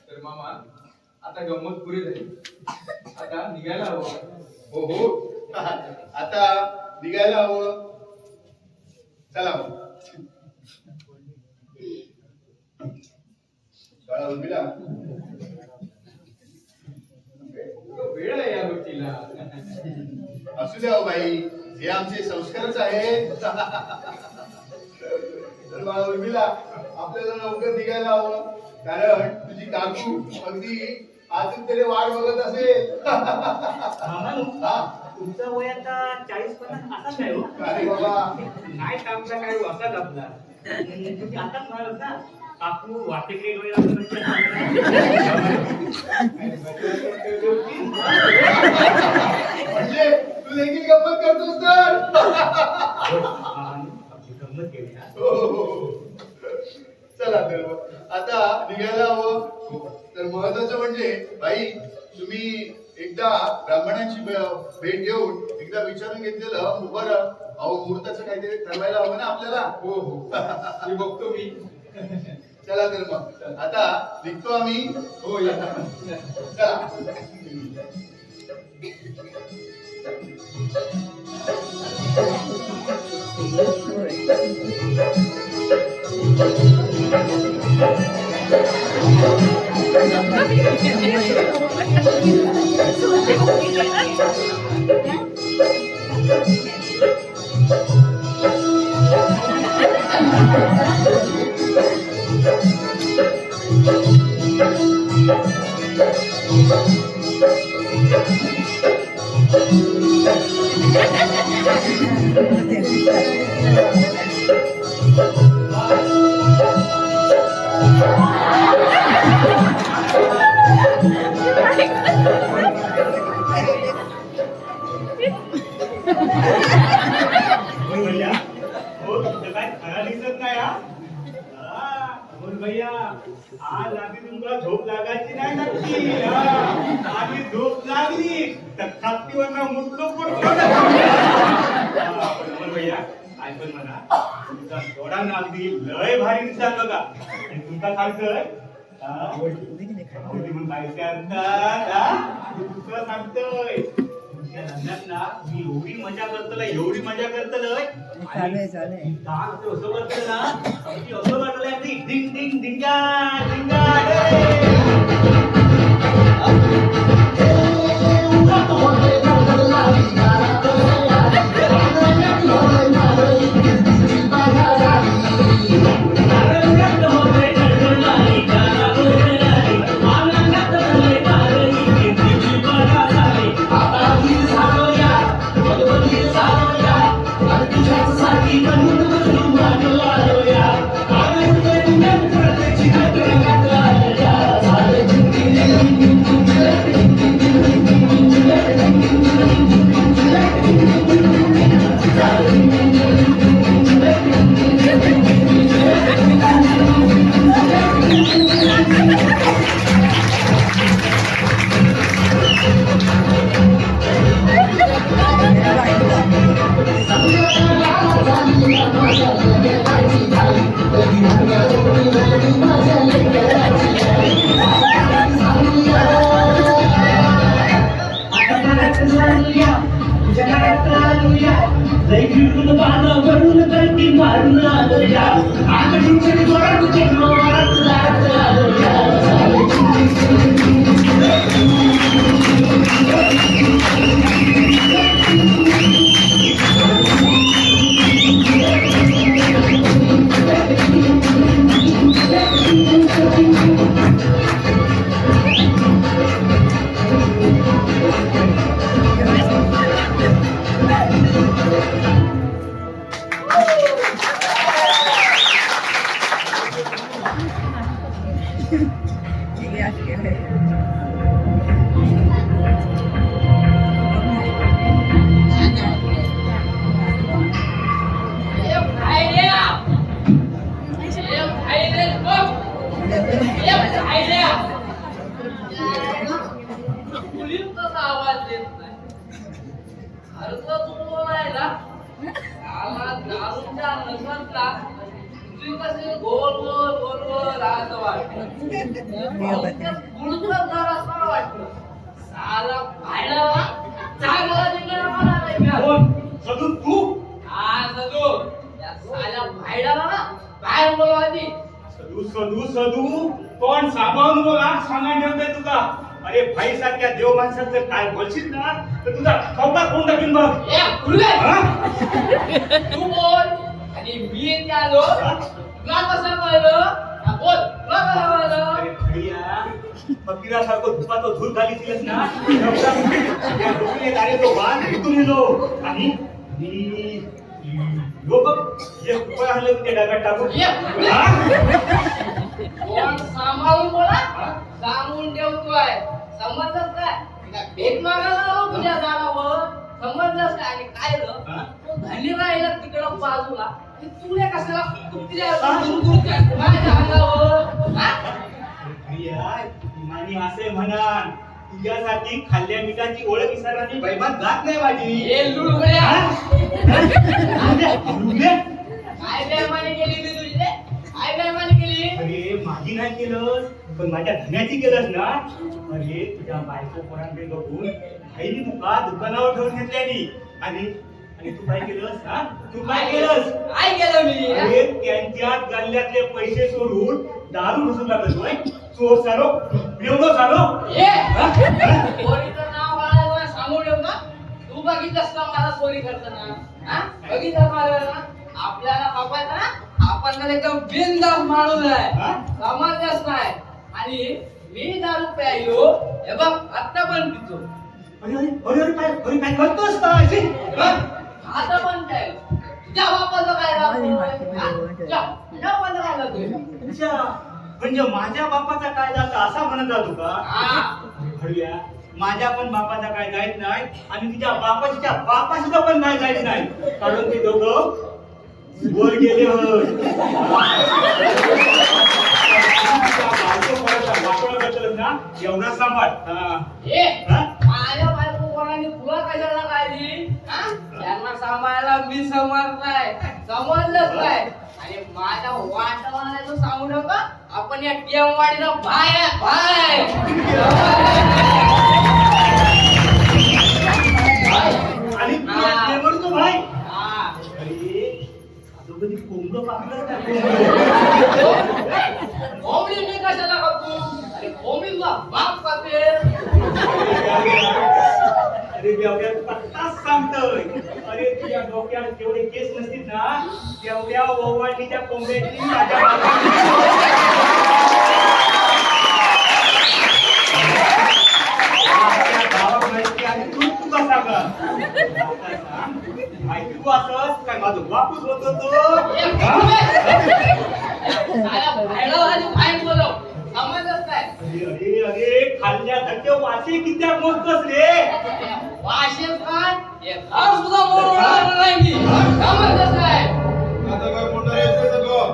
तर मामा आता गंमत पुरी झाली. आता निघायला हवं.
हो हो आता निघायला हवं. चला मग. उर्मिला
वेळ आहे या गोष्टीला.
असू द्या हो बाई, हे आमचे संस्कारच आहेत. तर बाळा उर्मिला आपल्याला लवकर निघायला हवं, कारण तुझी काकू अगदी आतुरतेने वाट बघत असेल. हा?
तुमचं वय आता 40-50 असाच नाही हो.
काय बाबा
नाही कामचा काय वासाच आपला तुम्ही आताच म्हणाल ना काकू वाटेकडे डोळे
म्हणजे तू देखील गंमत करतोस तर?
गंमत केली ना.
हो, हो, हो. चला तर मग आता निघायला हवं. तर महत्वाचं म्हणजे बाई तुम्ही एकदा ब्राह्मणांची भेट घेऊन एकदा विचारून घेतलेलं बरं. अहो मुहूर्ताचं काहीतरी ठरवायला हवं ना आपल्याला.
हो हो ते बघतो मी.
चला तर मग आता निघतो आम्ही.
हो या.
चला.
भैया हो तुमचं काय खरा दिसत नाही हा भैया आज आधी तुमका झोप लागायची नाही नक्की आधी झोप लागली तर खातीवर मुटलो पडतो भैया काय पण म्हणा तुमचा थोडा ना अगदी लय भारी दिसतात बघा आणि तुमचा सांगतोय म्हणून काय करतात दुसरं सांगतोय तुमच्या लग्नात ना मी एवढी मजा करतलय असं करतल ना असं वाटलंय अगदी डिंग डिंग डिंगा डिंगा कोण सांभाळून बोला सांगायला ठेवतोय तुझा अरे भाई सारख्या देव माणसाचं काय बोलशील ना तर तुझा खवटा कोण टाकीन बघ
तू बोल आणि मी इथे आलो तुला कसं कळलं बोल तुला कसं कळलं
अरे भैया फकीरासारखं धुपाचं धूर घाली दिलंस ना अरे तो बाण भेटून येलो आणि त्या डब्यात टाकून
कोण सांभाळून बोला सांगून ठेवतोय समजलंस काय भेट मागायला आलो तुझ्या दारावर समजलंस काय आणि काय तो धनी राहिला तिकडं बाजूला तुला कशाला कुठल्या माझ्या अंगावर
मानी असे म्हणा तुझ्यासाठी खाल्ल्या मिठाची ओळख विसरणारी बैबात जात नाही माझी
हे लुडबड्या काय बेमानी केली मी तुझी काय बेमानी केली
अरे माझी नाही केलं पण माझ्या धन्याची केलंस ना अरे तुझ्या बायको पोरांकडे बघून आईने तुका दुकानावर ठेवून घेतल्यानी आणि आणि तू काय केलंस हा तू काय केलंस
काय केलं मी
अरे त्यांच्या गल्ल्यातले पैसे सोडून दारू घुसून लागला तू चोर चालो बेवडो चालो
चोरीचं नाव मला सांगू ठेव ना तू बघितलंस का मला चोरी करताना हा बघितलं मला ना आपल्याला बापायचं ना आपण तर एकदम बिनधास्त माणूस आहे समजलंच नाही आणि मी दारू प्यायलो हे बघ आता पण पितो
अरे अरे अरे अरे काय करतोस काय
आता पण काय तुझ्या बापाचं काय लागतोय तुझ्या बापाचं काय लागतोय
अच्छा म्हणजे माझ्या बापाचा काय जाता असा म्हणत जातो का हळूया माझ्या पण बापाचा काय जायच नाही आणि तुझ्या बापाचा पण काय जायच नाही कारण ते दोघं वर गेले ना एवढा सांभाळ
माझ्या बायकोपणाने तुला कशाला काय दिली त्यांना सांभाळायला मी समजलाय समजलंच काय आणि माझ्या वाटवाला जो सांगू नका आपण या टेमवाडीला बाय बाय
आणि तो भाई अरे कधी कोंबडं पाकलंच
कोंबडी मी कशाला खातो अरे कोंबडीला बाप खाते
अरे बेवड्या पत्ताच सांगतोय अरे तुझ्या डोक्यात जेवढे केस नसतील ना तेवढ्या ओवाळणीच्या कोंबड्याची माझ्या गावात माहिती आणि तू कसा का माहिती तू असंच काय माझं बापूच होतो तो अरे अरे खाल्ल्या धक्के वाशी किती मोजतोस रे
वाशेल काय हे घर सुद्धा मोडणार नाही मी समजलंच काय
आता काय मोठा येतोय सगळं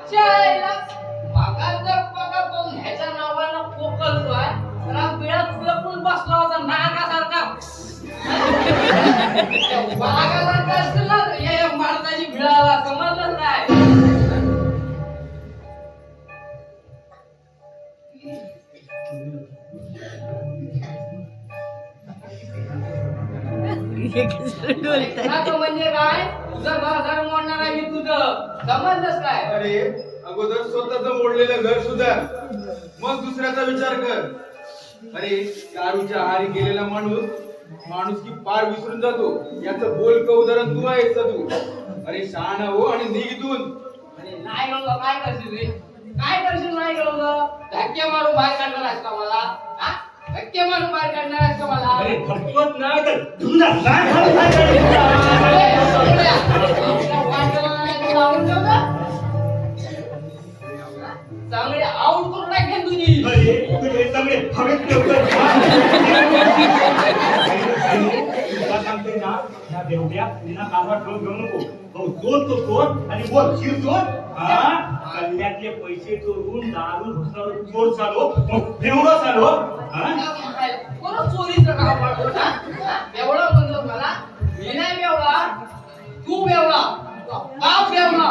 चायला मागाचं पगा कोण ह्याच्या नावानं कोकलतोय तर बिळात लपून बसला होता नागासारखा वाघासारखा असतील ना या माणसाची भिळाला समजलंच काय म्हणजे काय तुझं घर मोडणार आहे मी तुझं समजलंच काय
अरे अगोदर स्वतःच मोडलेलं घर सुधार मग दुसऱ्याचा विचार कर अरे दारूच्या आहारी गेलेला माणूस की पार विसरून जातो याचं बोलकं उदाहरण तू आहेस तू अरे शहाणा हो आणि निघून
अरे नाही गेलो काय करशील रे काय करशील नाही गेलो धक्के मारून बाहेर काढणार आहेस का मला धक्के मारून बाहेर काढणार आहेस का मला
अरे धक्कत नाही तर तुला काय काय
चांगले आउट करून टाकेन तुझी
अरे तुझे सगळे हवेत ठेवतात तुला सांगते ना या बेवड्या पुन्हा कामात ठेवून घेऊ नको हो चोर तो चोर आणि बोल शिर चोर कल्ल्यातले पैसे चोरून दारू घुसणार चोर चालो मग बेवडा चालो
कोण चोरीचं काम करतो ना एवढा म्हणतो मला मी नाही बेवडा तू बेवडा बाप बेवडा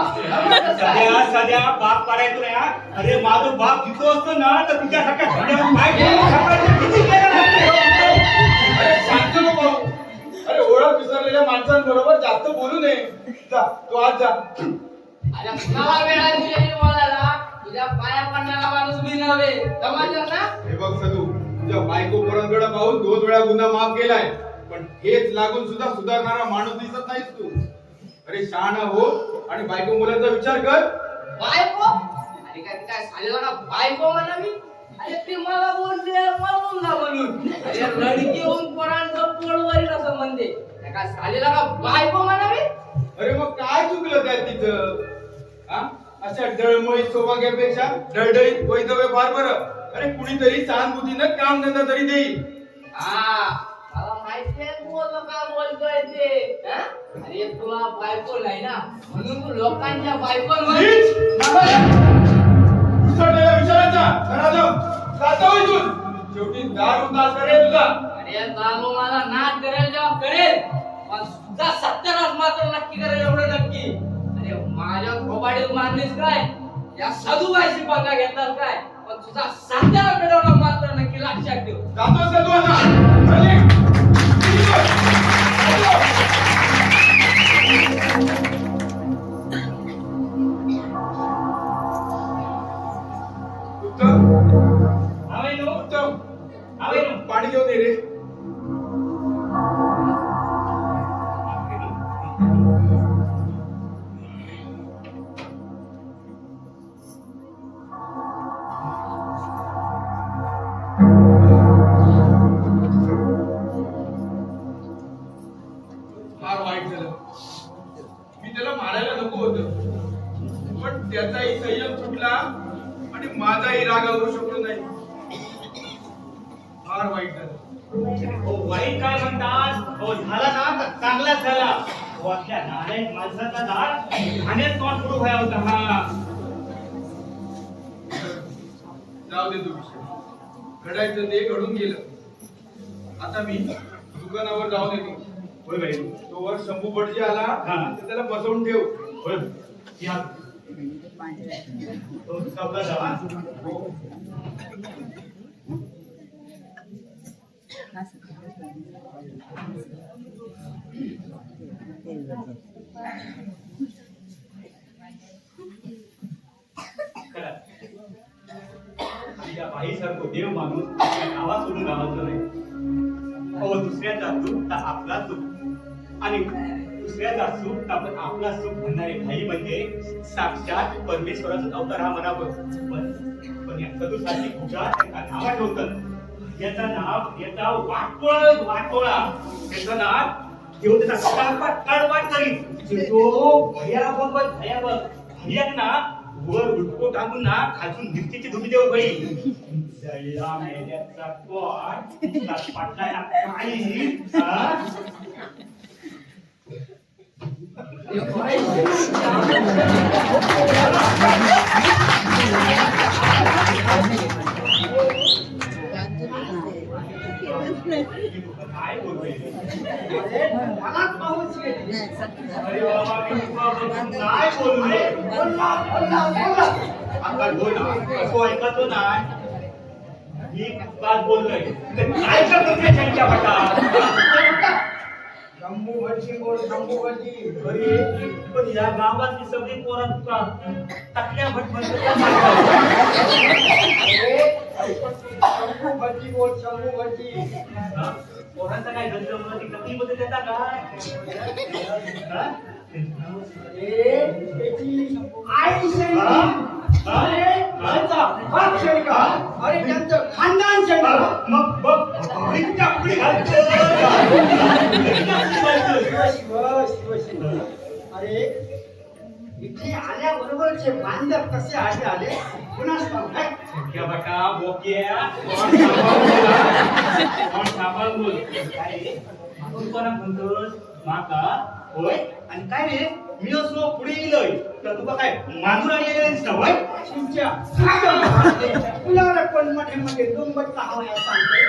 सध्या बाप करायचो ना अरे माझं बाप जिथं असतो ना तर तुझ्यासारख्या धड्यावर पाय ठेवून सकाळचं किती केलं
अरे सांगतो नको अरे ओळख विसरलेल्या माणसांबरोबर जास्त बोलू नये जा तू आज जा
अरे कुणाला वेळ आहे तुझ्या बोलायला तुझ्या पाया पडणारा माणूस मी नव्हे समजलं ना
हे बघ सदू तुझ्या बायको पोरांकडे पाहून 2 वेळा गुन्हा माफ केलाय पण हेच लागून सुद्धा सुधारणारा माणूस दिसत नाहीस तू अरे शहाणा हो आणि बायको मुलांचा विचार कर
बायको अरे काय झालेलं ना बायको म्हणा मी अरे ते मला बोलते म्हणून ना म्हणून अरे लडकी होऊन पोरांचं पोळवरील असं म्हणते काय झालेला का बायको म्हणा मी
अरे मग काय चुकलं त्यात तिथं अशा डळमळीत सौभाग्यापेक्षा डळडळीत वैधव्य फार बरं अरे कुणीतरी सहानुभूतीनं काम धंदा तरी देईल
मला माहितीये तू काय बोलतोय ते अरे तुला बायको नाही ना म्हणून तू लोकांच्या बायकोवर
विचारायचा घरा जातो इथून शेवटी दारू नाश करेल तुझा
अरे दारू मला नाश करेल जेव्हा करेल पण तुझा सत्यानाश मात्र नक्की करेल एवढं नक्की अरे माझ्या खोबाडीत मारलीस काय या साधूबाईशी पंगा घेतलास काय पण तुझा सत्यानाश घडवणं मात्र नक्की लक्षात ठेव
जातोस का तू आता वाईट झालं. मी त्याला मारायला नको होतं, पण त्याचाही संयम सुटला आणि माझाही रागावरू शकलो नाही. फार वाईट झालं.
हो वाईट काय म्हणतात? हो झाला ना तर चांगलाच झाला. हो आपल्या नालायक माणसाचा ना ठाण्यात तोंड सुरू व्हाया होता. हा
जाऊ दे तो विषय. घडायचं ते घडून गेलं. आता मी दुकानावर जाऊन येतो.
होय बाई.
तोवर शंभू भटजी आला
हा.
तर त्याला बसवून ठेव.
होय या हो, चौकात जावा.
हो.
खरं. या बाईसारखं देव माणूस आपल्या गावात सोडून गावाचं नाही. अहो दुसऱ्याचा दुःख तर आपला सुख आणि दुसऱ्याचा सुख तर आपण आपला सुख म्हणणारे भाई म्हणजे साक्षात परमेश्वराचं अवतार हा म्हणावं. पण या सदुसाठी पूजा त्यांना नावा ठेवतात. याचं नाव याचा वाटोळा त्याचं नाव घेऊन त्याचा कडपाट करीत तो भयावह ना वर उठको टाकून ना खाजून मिरचीची धुमी देऊ गई. जळला मेल्याचा पोट पाटला काही काय बोलतोय?
मनात पाहूच गेली.
अरे बाबा मी तुझ्याबरोबर काय बोलू रे? आता बोल ना, असं ऐकतो ना मी काय बोललोय तर काय करतो त्या चंच्या भटा?
शंभू भटजी बोल, शंभू भटजी.
अरे पण या गावातली सगळी पोरं तुका टाकल्या भट म्हणतो.
शंभू भटजी बोल, शंभू भटजी.
पोरांचा काय धंदा मला ती नकलीमध्ये देता काय?
त्याची आई शंका. अरे त्यांचा बाप शंका. अरे त्यांचं खानदान शंका.
मग इतक्या पुढे घालतो.
अरे इथे आल्याबरोबरचे बांधव कसे आले कुणास ठाऊक काय?
क्या बटा बोक्या कोण सांभाळ बोल. काय रे आपण कोणा म्हणतोस माका? होय आणि काय रे मी असो पुढे येलोय तर तुका काय मांजूर आलेले सवय?
शिंच्या तुला पण मध्ये दोन बट्टा हवा सांगते.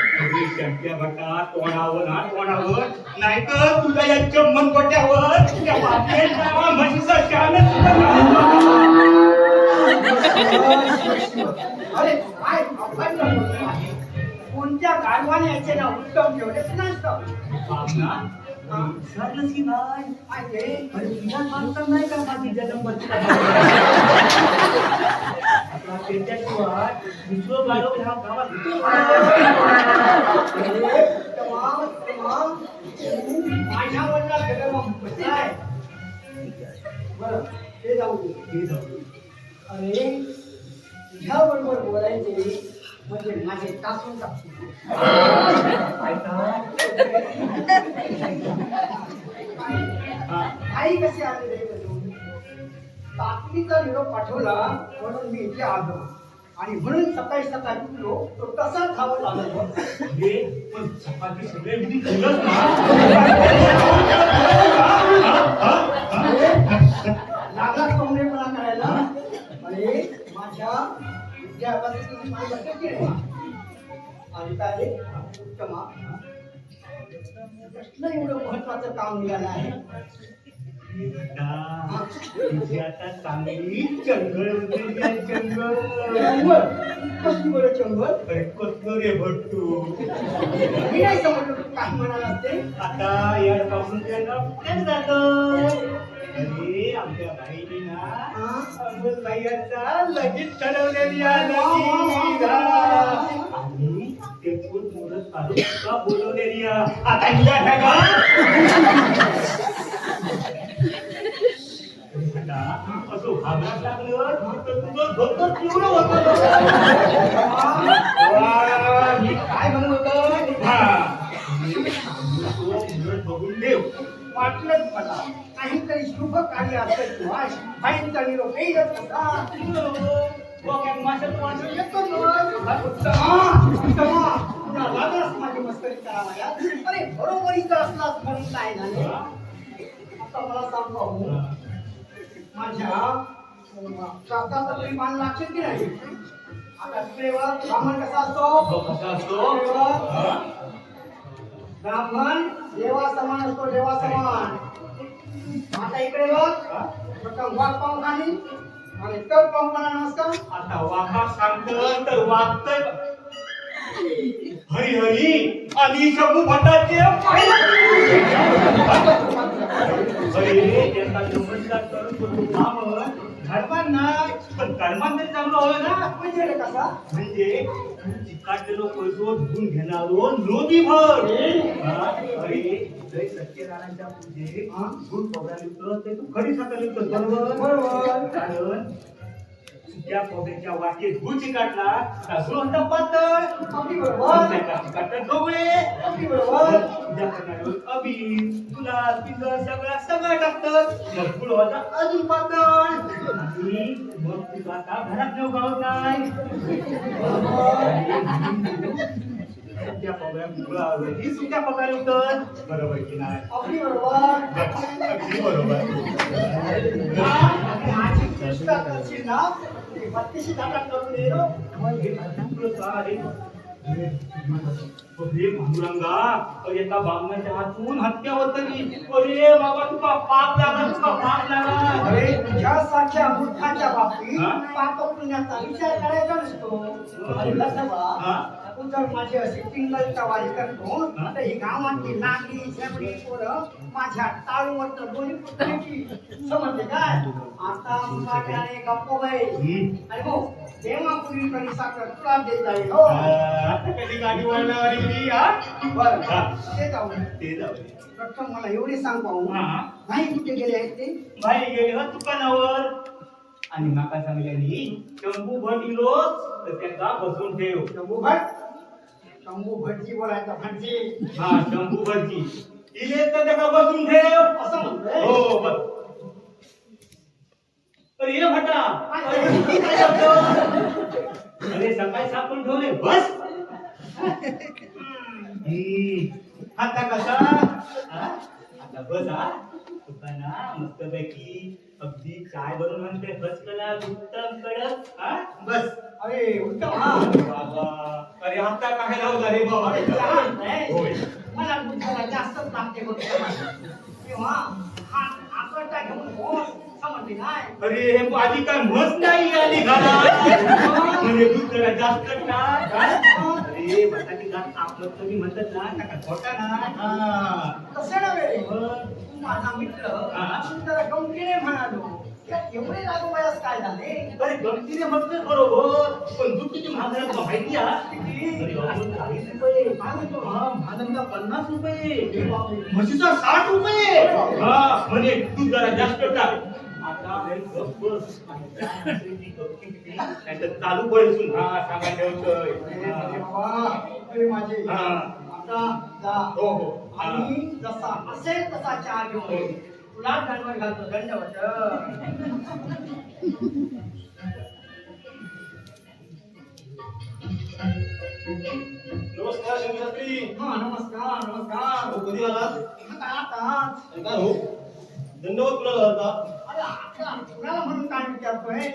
शंक्या बटा तोंडावर नाहीतर तुला या चम्मन कोट्यावर त्या पाटील म्हशीचा शानच.
अरे काय अभंग बोलतोय? कोणत्या गाढवाने याचे नाव उत्तम ठेवले नसतं.
विचारलंस की नाही?
काय ते?
अरे तुझ्या माणसाला नाही का माझी जन्मपत्रिका? आपला त्याच्याशिवाय दुसरं गाडव ह्या गावात
माझ्या वडिला बरं ते जाऊ दे. अरे तुझ्या बरोबर बोलायचे म्हणजे माझे टाकून टाकतो. आई कशी आली रे? तातडीचा निरोप पाठवला म्हणून मी इथे आलो आणि म्हणून सकाळी सकाळी उठलो तो कसा धावत आलो.
पण चपाती सगळे विधी केलंच ना.
लागला कोंबडेपणा करायला. अरे माझ्या विद्यार्थ्यांची तुम्ही माझी लक्षात केली आणि काय रे उत्तमा कसलं एवढं महत्वाचं काम निघालं आहे?
तुझी आता चांगली चंगळ उतरली आहे, चंगळ.
चंगळ? कसली बरं चंगळ?
अरे कसलं रे भट्टू.
मी नाही समजलो तू काय म्हणाला ते.
आता याड पासून त्यांना पुण्यात जातो. अरे आमच्या बाईनी ना अमोल बाईचा लगेच ठरवलेली आहे. आणि ते फूल मुहूर्त काढून का बोलवलेली आहे. आता हिला बघा. असं घाबरायला लागलं तर तुझं डोकं तीव्र होतं. मी काय म्हणत होतो? बघून देव
वाटलंच मला काहीतरी शुभ कार्य असेल किंवा काहींचा निरोप येईलच होता.
डोक्यात माशाचं वाटलं.
येतो मग. उत्तमा, तुला लागलाच माझी मस्करी करावया. अरे बरोबरीचा असलाच म्हणून काय झाले. आता मला सांग पाहू, माझ्या शब्दाचा तरी मान लागशील की नाही. आता तिकडे बघ, ब्राह्मण कसा असतो.
कसा असतो?
ब्राह्मण देवा समान असतो, देवा समान. आता इकडे बघ, प्रथम वाघ पाहून खाली आणि तर पाहून मला नमस्कार.
आता वाका सांगतं तर वागतय. हरी हरी आणि शंभू भटाचे अरे त्यांचा नमस्कार करून तो ब्राह्मण धर्मांना पण कर्मांतर चांगलं होय ना.
म्हणजे रे कसा
म्हणजे चिकाटलेलो पैसो धुवून घेणारो लोभी भर. अरे जय सत्यनारायणच्या पूजेत दूध खोबऱ्याला लिहितो ते तू खरी साखर लिहितो. बरोबर
बरोबर.
कारण त्या खोबऱ्याच्या वाटेत गुळ चिकाटला का गुळ होता पातळ.
अगदी बरोबर.
चिकाटला डोळे.
अगदी बरोबर.
तुझ्या करणाऱ्यावर अबीर तुला पिंजर सगळं टाकतात. मग गुळ होता अजून पातळ. आणि मग तुझा आता घरात नेऊ गावत नाही. त्या खोबऱ्या गुळावर ही सुक्या पगार उतर. बरोबर की नाही.
अगदी बरोबर.
अगदी बरोबर.
माझी चेष्टा करशील ना, ती बत्तीशी ताटात करून ये रो.
एका बामणाच्या हातून हत्या होतली. अरे बाबा तुका पाप लागा, तुका पाप लागा.
अरे तुझ्यासारख्या मूर्खाच्या बाबतीत
हा?
पाप पुण्याचा विचार करायचा नसतो. आणि लक्षात
हा?
तू जर माझी अशी टिंगलचा वारी करतो तर ही गावातली नागरी शेपडी पोरं माझ्या टाळूवर दोन्ही पुतळ्याची समजते काय. आता मुलाकडे गप्प बाई आणि हो तेव्हा पूर्वी कधी साखर तुला देत जाईल. हो
आता कधी गाडी वळणावर गेली.
बरं
हा.
ते जाऊ दे.
ते जाऊ दे.
प्रथम मला एवढे सांग पाहू,
हा.
नाही कुठे गेले आहेत ते.
बाई गेली हो दुकानावर आणि माका सांगल्यानी शंभू भट इलोस तर त्याचा बसून ठेव.
शंभू भट, शंभू भटजी बोलायचा भटजी.
हा शंभू भटजी इले तर त्याचा बसून ठेव
असं म्हणतोय.
हो बस. अरे ये भटा. अरे सकाळी सापडून ठेवले बस. आता कसा आता बस. तुका ना मस्त पैकी अगदी चाय बनवून म्हणते बसकला उत्तम कडक. बस.
अरे उत्तम. हा
बाबा अरे आता काय लावला रे बाबा. होय.
मला दुधाला जास्तच लागते बघ तेव्हा हा आकडता घेऊन हो समजली नाही.
अरे हे आधी काय मस्त नाही आली घरात. म्हणजे दूध जरा जास्त टाक. अरे बटाटी जात आपलं तुम्ही म्हणतात ना का खोटा ना.
तसे नव्हे रे. तू माझा मित्र तू जरा गमतीने म्हणालो त्यात एवढे लागू वयास काय झाले.
अरे गमतीने म्हटलं बरोबर पण दूध किती महाग आहे तुला माहिती आहे. अरे अजून 40 रुपये.
काय म्हणतो.
हा महानंदा 50 रुपये. म्हशीचा 60 रुपये. हा म्हणजे तू जरा जास्त टाक. आता हे बस नाहीतर चालू पडेल. हा सांगा ठेवतोय.
अरे बाबा अरे माझे
हा.
आता जा.
हो हो.
आणि जसा असेल तसा चहा घेऊन तुला दंडवत घालतो. दंडवत.
नमस्कार शंकरशास्त्री.
हा नमस्कार नमस्कार.
कधी आलात.
आता
काय हो धन्यवाद कुणाला होता.
अरे आता तुला म्हणून काय विचारतोय.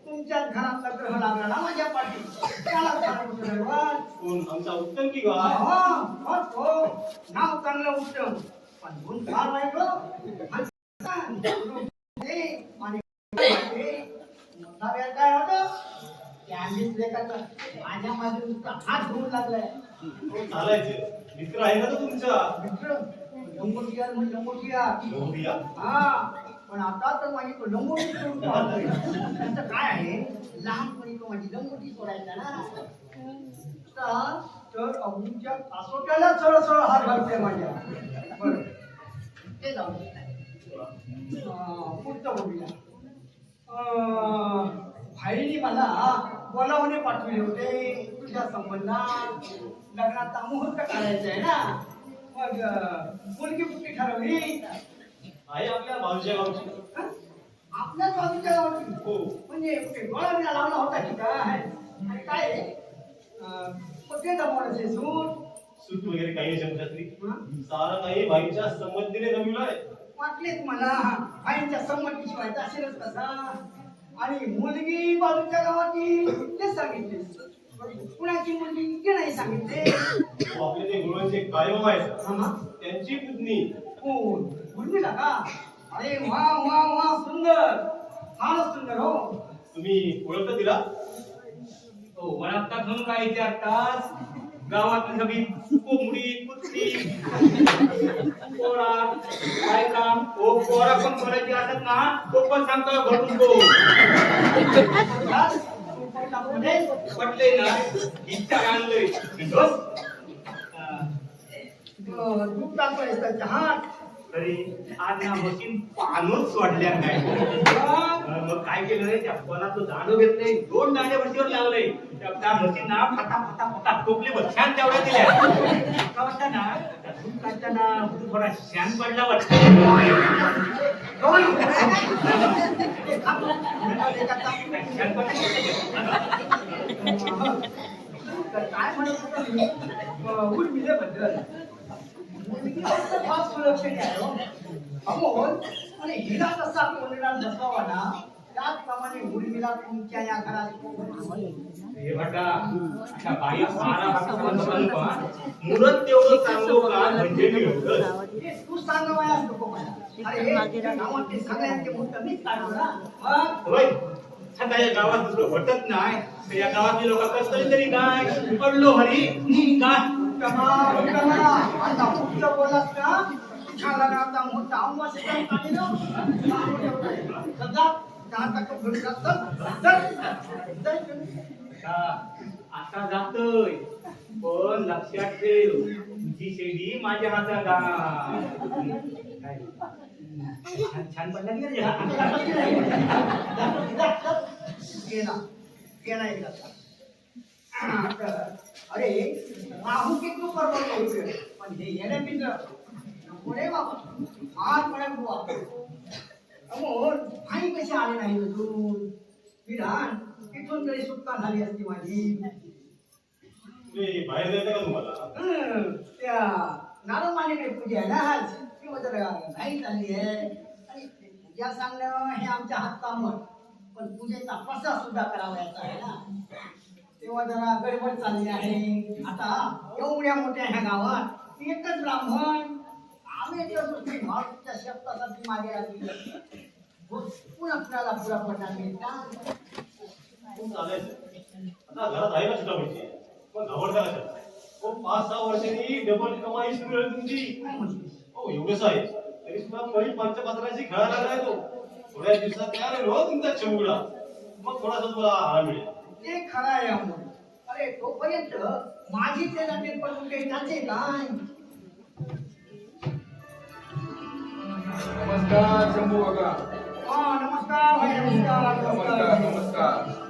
तुमच्याच घरात ग्रह लागला ना माझ्या पाठी. त्याला काय विचारलं.
कोण आमचा उत्तम की काय.
हो नाव चांगलं उत्तम पण गुण फार वाईट हो. आणि काय होतं त्यांनीच लेखाचा माझ्या माझे हात धुवून लागलाय.
चालायचे मित्र आहे ना तो तुमचा.
मित्र लंगोटिया म्हणजे लंगोटिया.
बोलूया.
हा पण आता तर माझी तो लंगोटी सोडून पाहतोय. त्याचं काय आहे लहानपणी तो माझी लंगोटी सोडायचा ना तर अबूच्या कासोट्याला सरळ सरळ हात घालते माझ्या. बरं ते जाऊ दे. पुढचं बघूया. भाईने मला बोलावणे पाठवले होते तुझ्या संबंधात लग्नाचा मुहूर्त काढायचा आहे ना. मग मुलगी कुठे ठरवली.
आहे आपल्या बाजूच्या गावची.
हा? आपल्याच बाजूच्या गावाची
हो.
म्हणजे कुठे गोळा लावला होता की काय आणि काय आहे? कुठे जमवण्याचे सूट
सूट वगैरे काही नाही शब्दातली.
हा?
सारं काही बाईच्या संमतीने जमलं आहे.
वाटलेच मला आईच्या संमतीशिवाय असेलच कसा आणि मुलगी बाजूच्या गावाची ते सांगितले कुणाची मुलगी ते नाही सांगितले.
आपले ते गुरुवांचे कायम आहेत
हा?
त्यांची पुतणी.
कोण उर्मिला का? अरे वा वा वा सुंदर फारच सुंदर हो.
तुम्ही ओळखता तिला?
हो ओळखतात म्हणून काय विचारतास? गावातली सगळी कोंबडी कुत्री पोळा काय काम ओ पोरा पण बोलायची असत ना तो पण सांगतो घडून तो पटले ना इच्छा आणलंय दोस्त.
दूध टाकलाय चहात
तरी आज ना मशीन पानच सोडल्या काय. मग काय केलं रे त्या फळाचं दांडो घेतले 2 दांडे वरतीवर लावले त्या मशीन ना फटा फटा फटा टोपली वर छान तेवढ्या दिल्या. का वाटतं ना त्या दूध काढताना थोडा शान पडला
काय म्हणत होता मी उर्मिलेबद्दल मुलगी फार सुरक्षित आहे हो. अमोल आणि हिला कसा कोणीला नसावा ना त्याचप्रमाणे उर्मिला तुमच्या या घरात
हे बघा आता बाई 12 वर्षापर्यंत पण मुलं तेवढं चांगलं का म्हणजे मी एवढं.
तू सांगावयास नको मला. अरे हे गावात ते सगळ्यांचे मोठं मीच काढलो ना मग
होय आता या गावात दुसरं घटत नाही तर या गावातली लोक कसं तरी काय पडलो हरी काय
आता पुढचं बोलास का तुझ्या लग्नाचा मोठा आव्हास
आता जातोय पण लक्षात ठेव तुझी शेडी माझ्या हातात. छान छान पडला की रे
गेला गेला एक अरे राहू की तू परवडलं पण हे येणे मित्र पुढे बाबा आज पडे बुवा अमोल आई कशी आले नाही तू विधान तिथून तरी सुटका झाली असती माझी.
बाहेर जायचं का तुम्हाला?
त्या नारळमानेकडे पूजा आहे ना आज किंवा जरा नाही चालली आहे आणि पूजा सांगणं हे आमच्या हात काम पण पूजेचा प्रसाद सुद्धा करावायचा आहे ना तेव्हा जरा गडबड चालली आहे. आता एवढ्या मोठ्या ह्या गावात एकच ब्राह्मण आम्ही माणूसच्या शब्दासाठी मागे लागली पुन्हा कुणाला पुरा पडणार नाही का?
आता घरात आहे ना सुद्धा पाहिजे पण घाबरता कशा 5-6 वर्षांनी डबल कमाई सुरू आहे तुमची. हो एवढंच आहे तरी सुद्धा पहिली पंचपात्राची खेळा लागलाय तो. थोड्या दिवसात काय हो तुमचा चेंगुडा मग थोडासा तुला आराम मिळेल.
ते खरं आहे अमोल. अरे तोपर्यंत माझी त्याला पडून काही जाते काय?
नमस्कार शंभू बघा.
हा नमस्कार भाई नमस्कार
नमस्कार नमस्कार.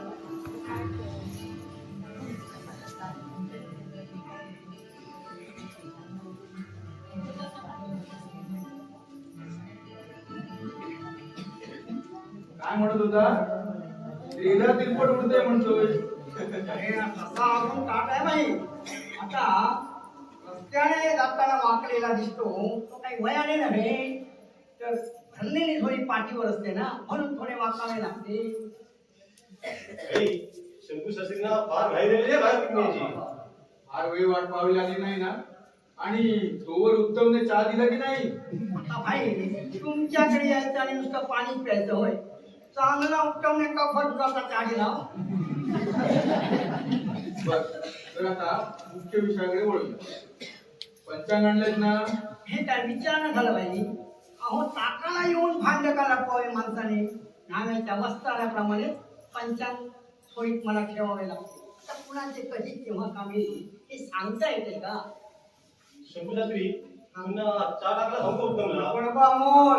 काय म्हणत होता? तेला तिरपट उडते म्हणतोय.
अरे कसा आपण काट आहे भाई आता रस्त्याने जाताना वाकलेला दिसतो तो काही वयाने नव्हे तर धरणीने थोडी पाठीवर असते ना म्हणून थोडे वाकावे लागते.
शंभू शास्त्रींना फार घाई झालेली आहे बाहेर पिकण्याची.
फार वेळ वाट पाहावी लागली नाही ना आणि तोवर उत्तमने चहा दिला की नाही?
आता भाई तुमच्याकडे यायचं आणि नुसतं पाणी प्यायचं होय चांगला उत्तम का फटकाचा चहा दिला.
बर तर आता मुख्य विषयाकडे वळूया. पंचांग आणलेत ना?
हे काय विचारणं झालं पाहिजे. अहो ताकाला येऊन भांड का लपवावे माणसाने नाण्याच्या वस्त्राप्रमाणे पंचांग सोयीत मला ठेवावे लागते. आता कुणाचे कधी केव्हा कामी हे सांगता येते का?
शंभू शास्त्री पुन्हा चहा टाकला सांगतो उत्तमला.
पण बा अमोल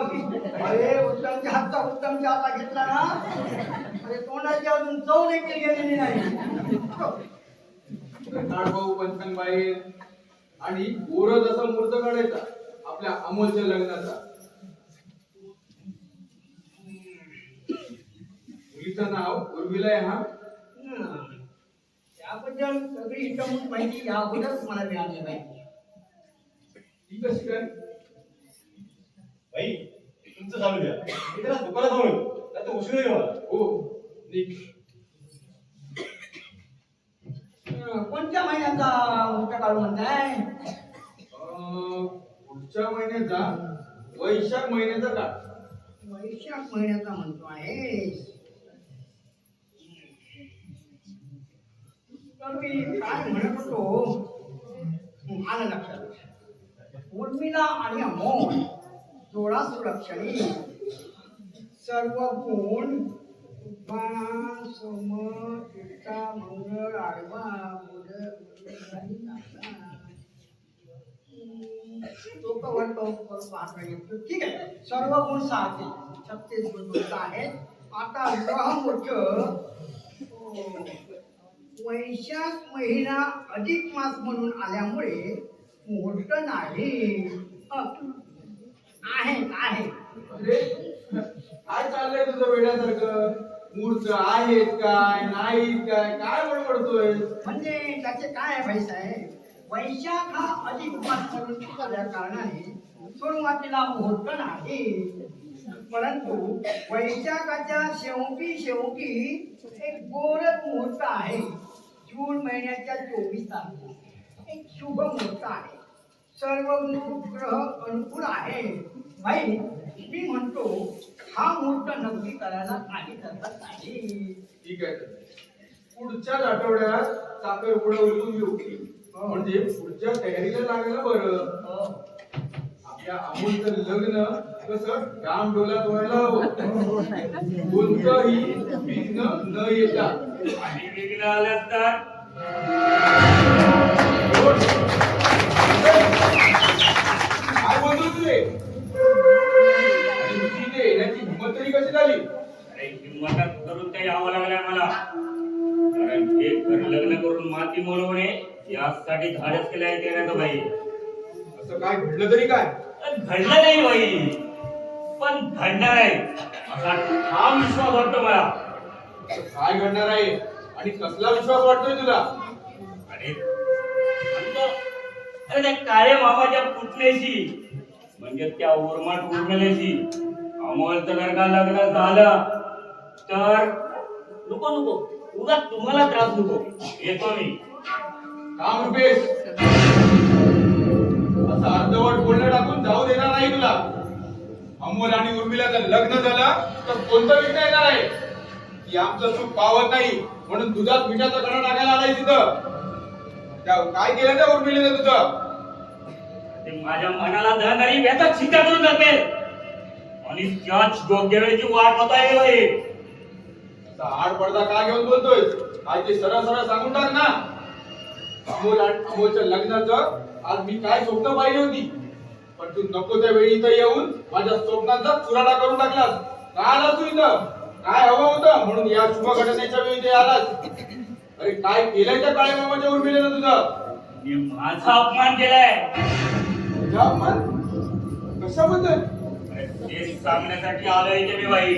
अरे उत्तमच्या हातचा उत्तमच्या हाता घेतला ना अरे तोंडाची अजून चव देखील गेलेली नाही.
भाऊ पंचांग बाहेर आणि गोरं जसा मुहूर्त काढायचा आपल्या अमोलच्या लग्नाचा मुलीचं नाव उर्मिला आहे हा.
त्याबद्दल सगळी इतमूत माहिती याबद्दलच मला मिळाली पाहिजे.
ती कशी काय?
बाई तुमचं चालू द्या, मी त्याला दुकानात जाऊन येतो, नाही तर उशीर होईल मला.
हो निघ.
कोणत्या महिन्याचा मुहूर्त काढू म्हणताय?
पुढच्या महिन्याचा वैशाख महिन्याचा का?
वैशाख महिन्याचा म्हणतो आहे. तर मी काय म्हणत होतो, आलं लक्षात. उर्मिला आणि अमोल जोडा सुलक्षणी, सर्व गुण सम चित्ता मंगळ आडवा तो कवर तो पाहत नाही. ठीक आहे, सर्व गुण सारखे 36 गुण आहेत. आता विवाह मोर्च वैशाख महिना अधिक मास म्हणून आल्यामुळे मुहूर्त नाही. आहे
अरे काय चाललंय तुझं वेड्यासारखं? मूर्त आहेत काय नाहीत काय काय बडबडतोय?
म्हणजे त्याचे काय आहे भाई साहेब, वैशाख हा अधिक मास म्हणून आल्या कारणाने सुरुवातीला मुहूर्त नाही. परंतु वैशाखाच्या शेवटी एक गोरख मुहूर्त आहे. जून महिन्याच्या 24 तारखेला एक शुभ मुहूर्त आहे. सर्व ग्रह अनुकूल आहे. भाई मी म्हणतो हा मुहूर्त नक्की करायला काही हरकत नाही.
ठीक आहे, पुढच्याच आठवड्यात साखरपुडा उरकून घेऊ, म्हणजे पुढच्या तयारीला लागायला बरं. आपल्या अमोलचं लग्न कसं काम डोलात व्हायला हवं. कोणतंही विघ्न न येता.
आणि विघ्न आल्यास तर
काय बोलतो तुझे? येण्याची हिंमत तरी कशी झाली?
अरे हिंमत करून काही यावं लागलं मला, कारण हे घर लग्न करून माती मोलवणे यासाठी धाडस केलं आहे देण्याचं बाई.
असं काय घडलं तरी काय?
घडलं नाही बाई, पण घडणार आहे असा ठाम विश्वास वाटतो मला.
काय घडणार आहे आणि कसला विश्वास वाटतोय तुला?
अरे अरे त्या काळ्या मामाच्या पुतण्याशी, म्हणजे त्या उर्माट उर्मिलेशी अमोलचं जर का लग्न झालं तर नको उगा तुम्हाला त्रास नको, येतो मी.
काम रुपेश, असं अर्धवट बोलणं टाकून जाऊ देणार नाही तुला. अमोल आणि उर्मिलाचं लग्न झालं तर कोणतं विघ्न येणार आहे? की आमचं सुख पावत नाही म्हणून दुधात मिठाचा कणा टाकायला आलाय तिथं. काय केलं त्या उर्मिलेनं तुझं?
ते माझ्या मनाला धरणारी व्यथा चिंता करून टाकेल आणि त्याच योग्य वेळेची वाट पाहता येईल.
आड पडदा का घेऊन बोलतोय? काय ते सरळ सरळ सांगून टाक ना. अमोल आणि अमोलच्या लग्नाचं आज मी काय स्वप्न पाहिली होती, पण तू नको त्या वेळी इथं येऊन माझ्या स्वप्नांचा चुराडा करून टाकलास. का आलास तू इथं? काय हवं होतं म्हणून या शुभ घटनेच्या वेळी ते आलास? अरे काय केलंय त्या काळ्या मामाच्या उर्मिलेनं तुझं?
मी माझा अपमान केलाय.
तुझा अपमान? कशाबद्दल?
ते सांगण्यासाठी आलोय इथे मी बाई.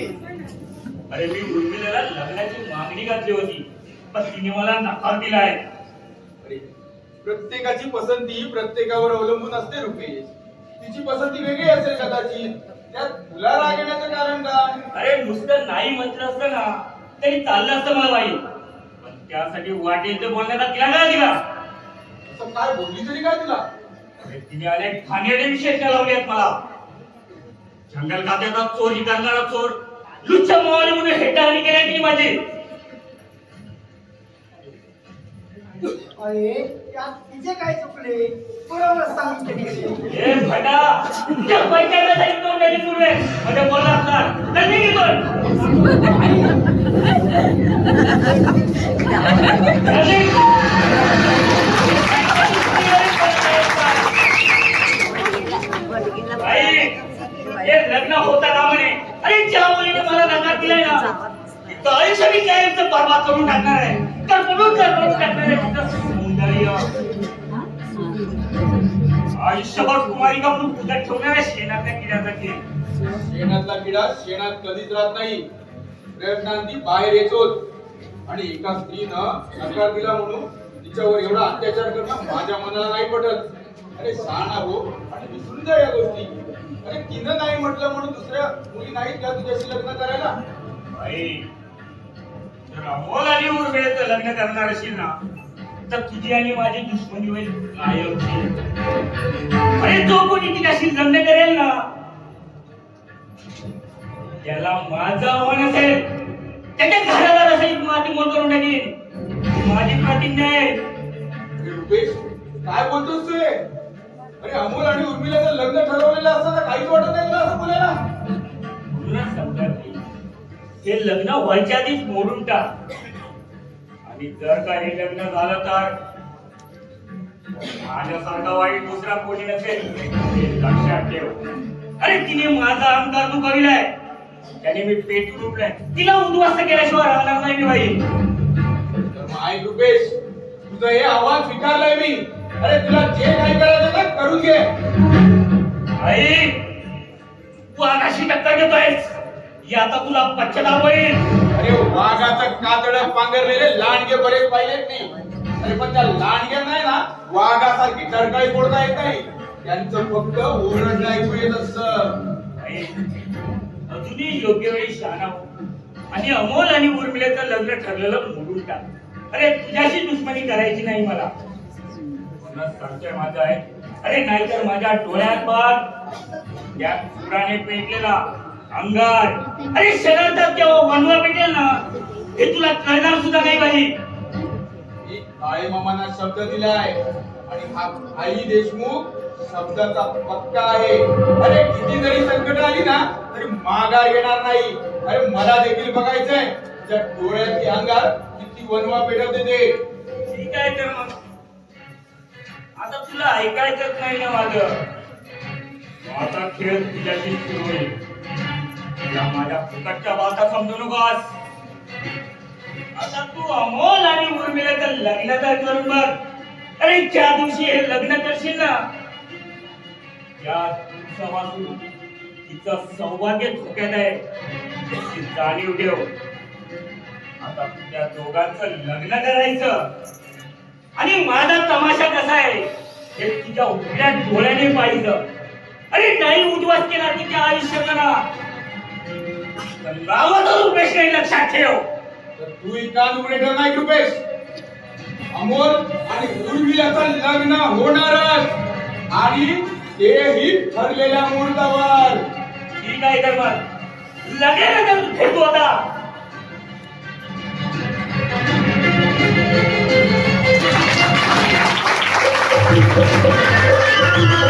अरे मी उर्मिलेला लग्नाची मागणी घातली होती, पण तिने मला नकार दिलाय.
अरे प्रत्येकाची पसंती प्रत्येकावर अवलंबून असते रुपेश. तिची पसंती वेगळी असेल कदाचित. त्यात तुला राग येण्याचं कारण काय?
अरे नुसतं नाही म्हटलं असतं ना तरी चाललं असतं मला बाई, पण त्यासाठी वाटेल ते बोलण्याचा तिला काय दिला.
असं काय बोलली तरी काय तुला?
अरे तिने अनेक खाण्याचे विशेष लावले आहेत मला. जंगल खात्याचा चोरी करणारा चोर, लुच्चा मोहाने म्हणून हेटाळणी केली तिने माझी.
अरे त्यात तिचे काय चुकले? बरोबर सांगितले.
ए भटा, तुझ्या पैशाला जाईल तो नाही पूर्वे म्हणजे बोलला असणार तर मी लग्न होता का म्हणे. अरे ज्या मुलीने मला नकार दिलाय ना तर आयुष्य मी कायमचं बरबाद करून टाकणार आहे. तर म्हणून टाकणार आहे. आयुष्यभर कुमारी का म्हणून पुढे ठेवणाऱ्या शेणातल्या किड्याचा खेळ.
शेणातला किडा शेणात कधीच राहत नाही. प्रयत्नांती बाहेर येतोच. आणि एका स्त्रीनं नकार दिला म्हणून तिच्यावर एवढा अत्याचार करणं माझ्या मनाला नाही पटत. अरे शहाणा हो आणि विसरून जा या गोष्टी. अरे तिनं नाही म्हटलं म्हणून दुसऱ्या मुली नाहीत का तुझ्याशी लग्न करायला?
बाई, जर अमोल आणि उर्मिळेचं लग्न करणार असेल ना तर तुझी आणि माझी दुश्मनी होईल कायमची. अरे जो कोणी तिच्याशी लग्न करेल ना त्याला माझं आव्हान असेल, त्याच्या घराला सहित माती मोल करून टाकेल. माझी प्रतिज्ञा आहे.
अरे रुपेश, काय बोलतोस तू? अरे अमोल आणि उर्मिलाचं लग्न ठरवलेलं असताना काहीच वाटत नाही तुला असं बोलायला?
म्हणूनच समजत नाही. हे लग्न व्हायच्या आधीच मोडून टाक. आणि जर का हे लग्न झालं तर माझ्यासारखा वाईट दुसरा कोणी नसेल हे लक्षात ठेव. अरे तिने माझा अहंकार दुखाविलाय, त्याने मी पेटून उठलाय. तिला उद्ध्वस्त केल्याशिवाय राहणार नाही मी बाई.
तर मग ऐक रुपेश, तुझं हे आव्हान स्वीकारलंय मी. अरे तुला जे काही करायचं ना करून घे.
आई, तू आकाशी टक्कर घेतोयस, याचा तुला पश्चाताप होईल.
अरे वाघाचं कातडं पांघरलेले लांडगे बरेच पाहिलेत नाही. अरे पण त्या लांडग्या नाही ना वाघासारखी टरकाळी फोडता येत नाही. त्यांचं फक्त ओरडणं ऐकू येत असतं.
आई, अजूनही योग्य वेळी शहाणा हो आणि अमोल आणि उर्मिलेचं लग्न ठरलेलं मोडून टाक. अरे तुझ्याशी दुश्मनी करायची नाही मला. म्हणूनच सांगतोय माझं आहे. अरे नाहीतर माझ्या डोळ्यात बघ या सुराने पेटलेला अंगार. अरे शरणात जेव्हा वनवा पेटेल ना हे तुला कळणार सुद्धा नाही बाई.
मी आई मामांना शब्द दिलाय आणि हा आई देशमुख शब्दाचा पक्का आहे. अरे किती जरी संकट आली ना तरी माघार येणार नाही. अरे मला देखील बघायचंय त्या डोळ्यातली अंगार किती वनवा पेटवते ते.
ठीक आहे तर मग आता तुला ऐकायचंच नाही ना माझं. आता खेळ तुझ्याशी सुरू होईल. या माझ्या फुकटच्या बाता समजू नकोस. आता तू अमोल आणि उर्मिलाचं लग्न तर करून बघ. अरे ज्या दिवशी हे लग्न करशील ना त्या दिवसापासून तिचं सौभाग्य धोक्यात आहे ही जाणीव ठेव. आता तुझ्या दोघांचं लग्न करायचं आणि माझा तमाशा कसा आहे हे तुझ्या उघड्या डोळ्याने पाहिलं. अरे नाही उद्ध्वस्त केला तुझ्या आयुष्याला ना तर नावाचा रुपेश नाही, लक्षात ठेव.
तर तू कान उघडे ठेव नाही रुपेश. अमोल आणि उर्मिलाचं लग्न होणारच आणि तेही ठरलेल्या मुहूर्तावर.
ठीक आहे तर मग लगेच भेटू आता.
Thank you.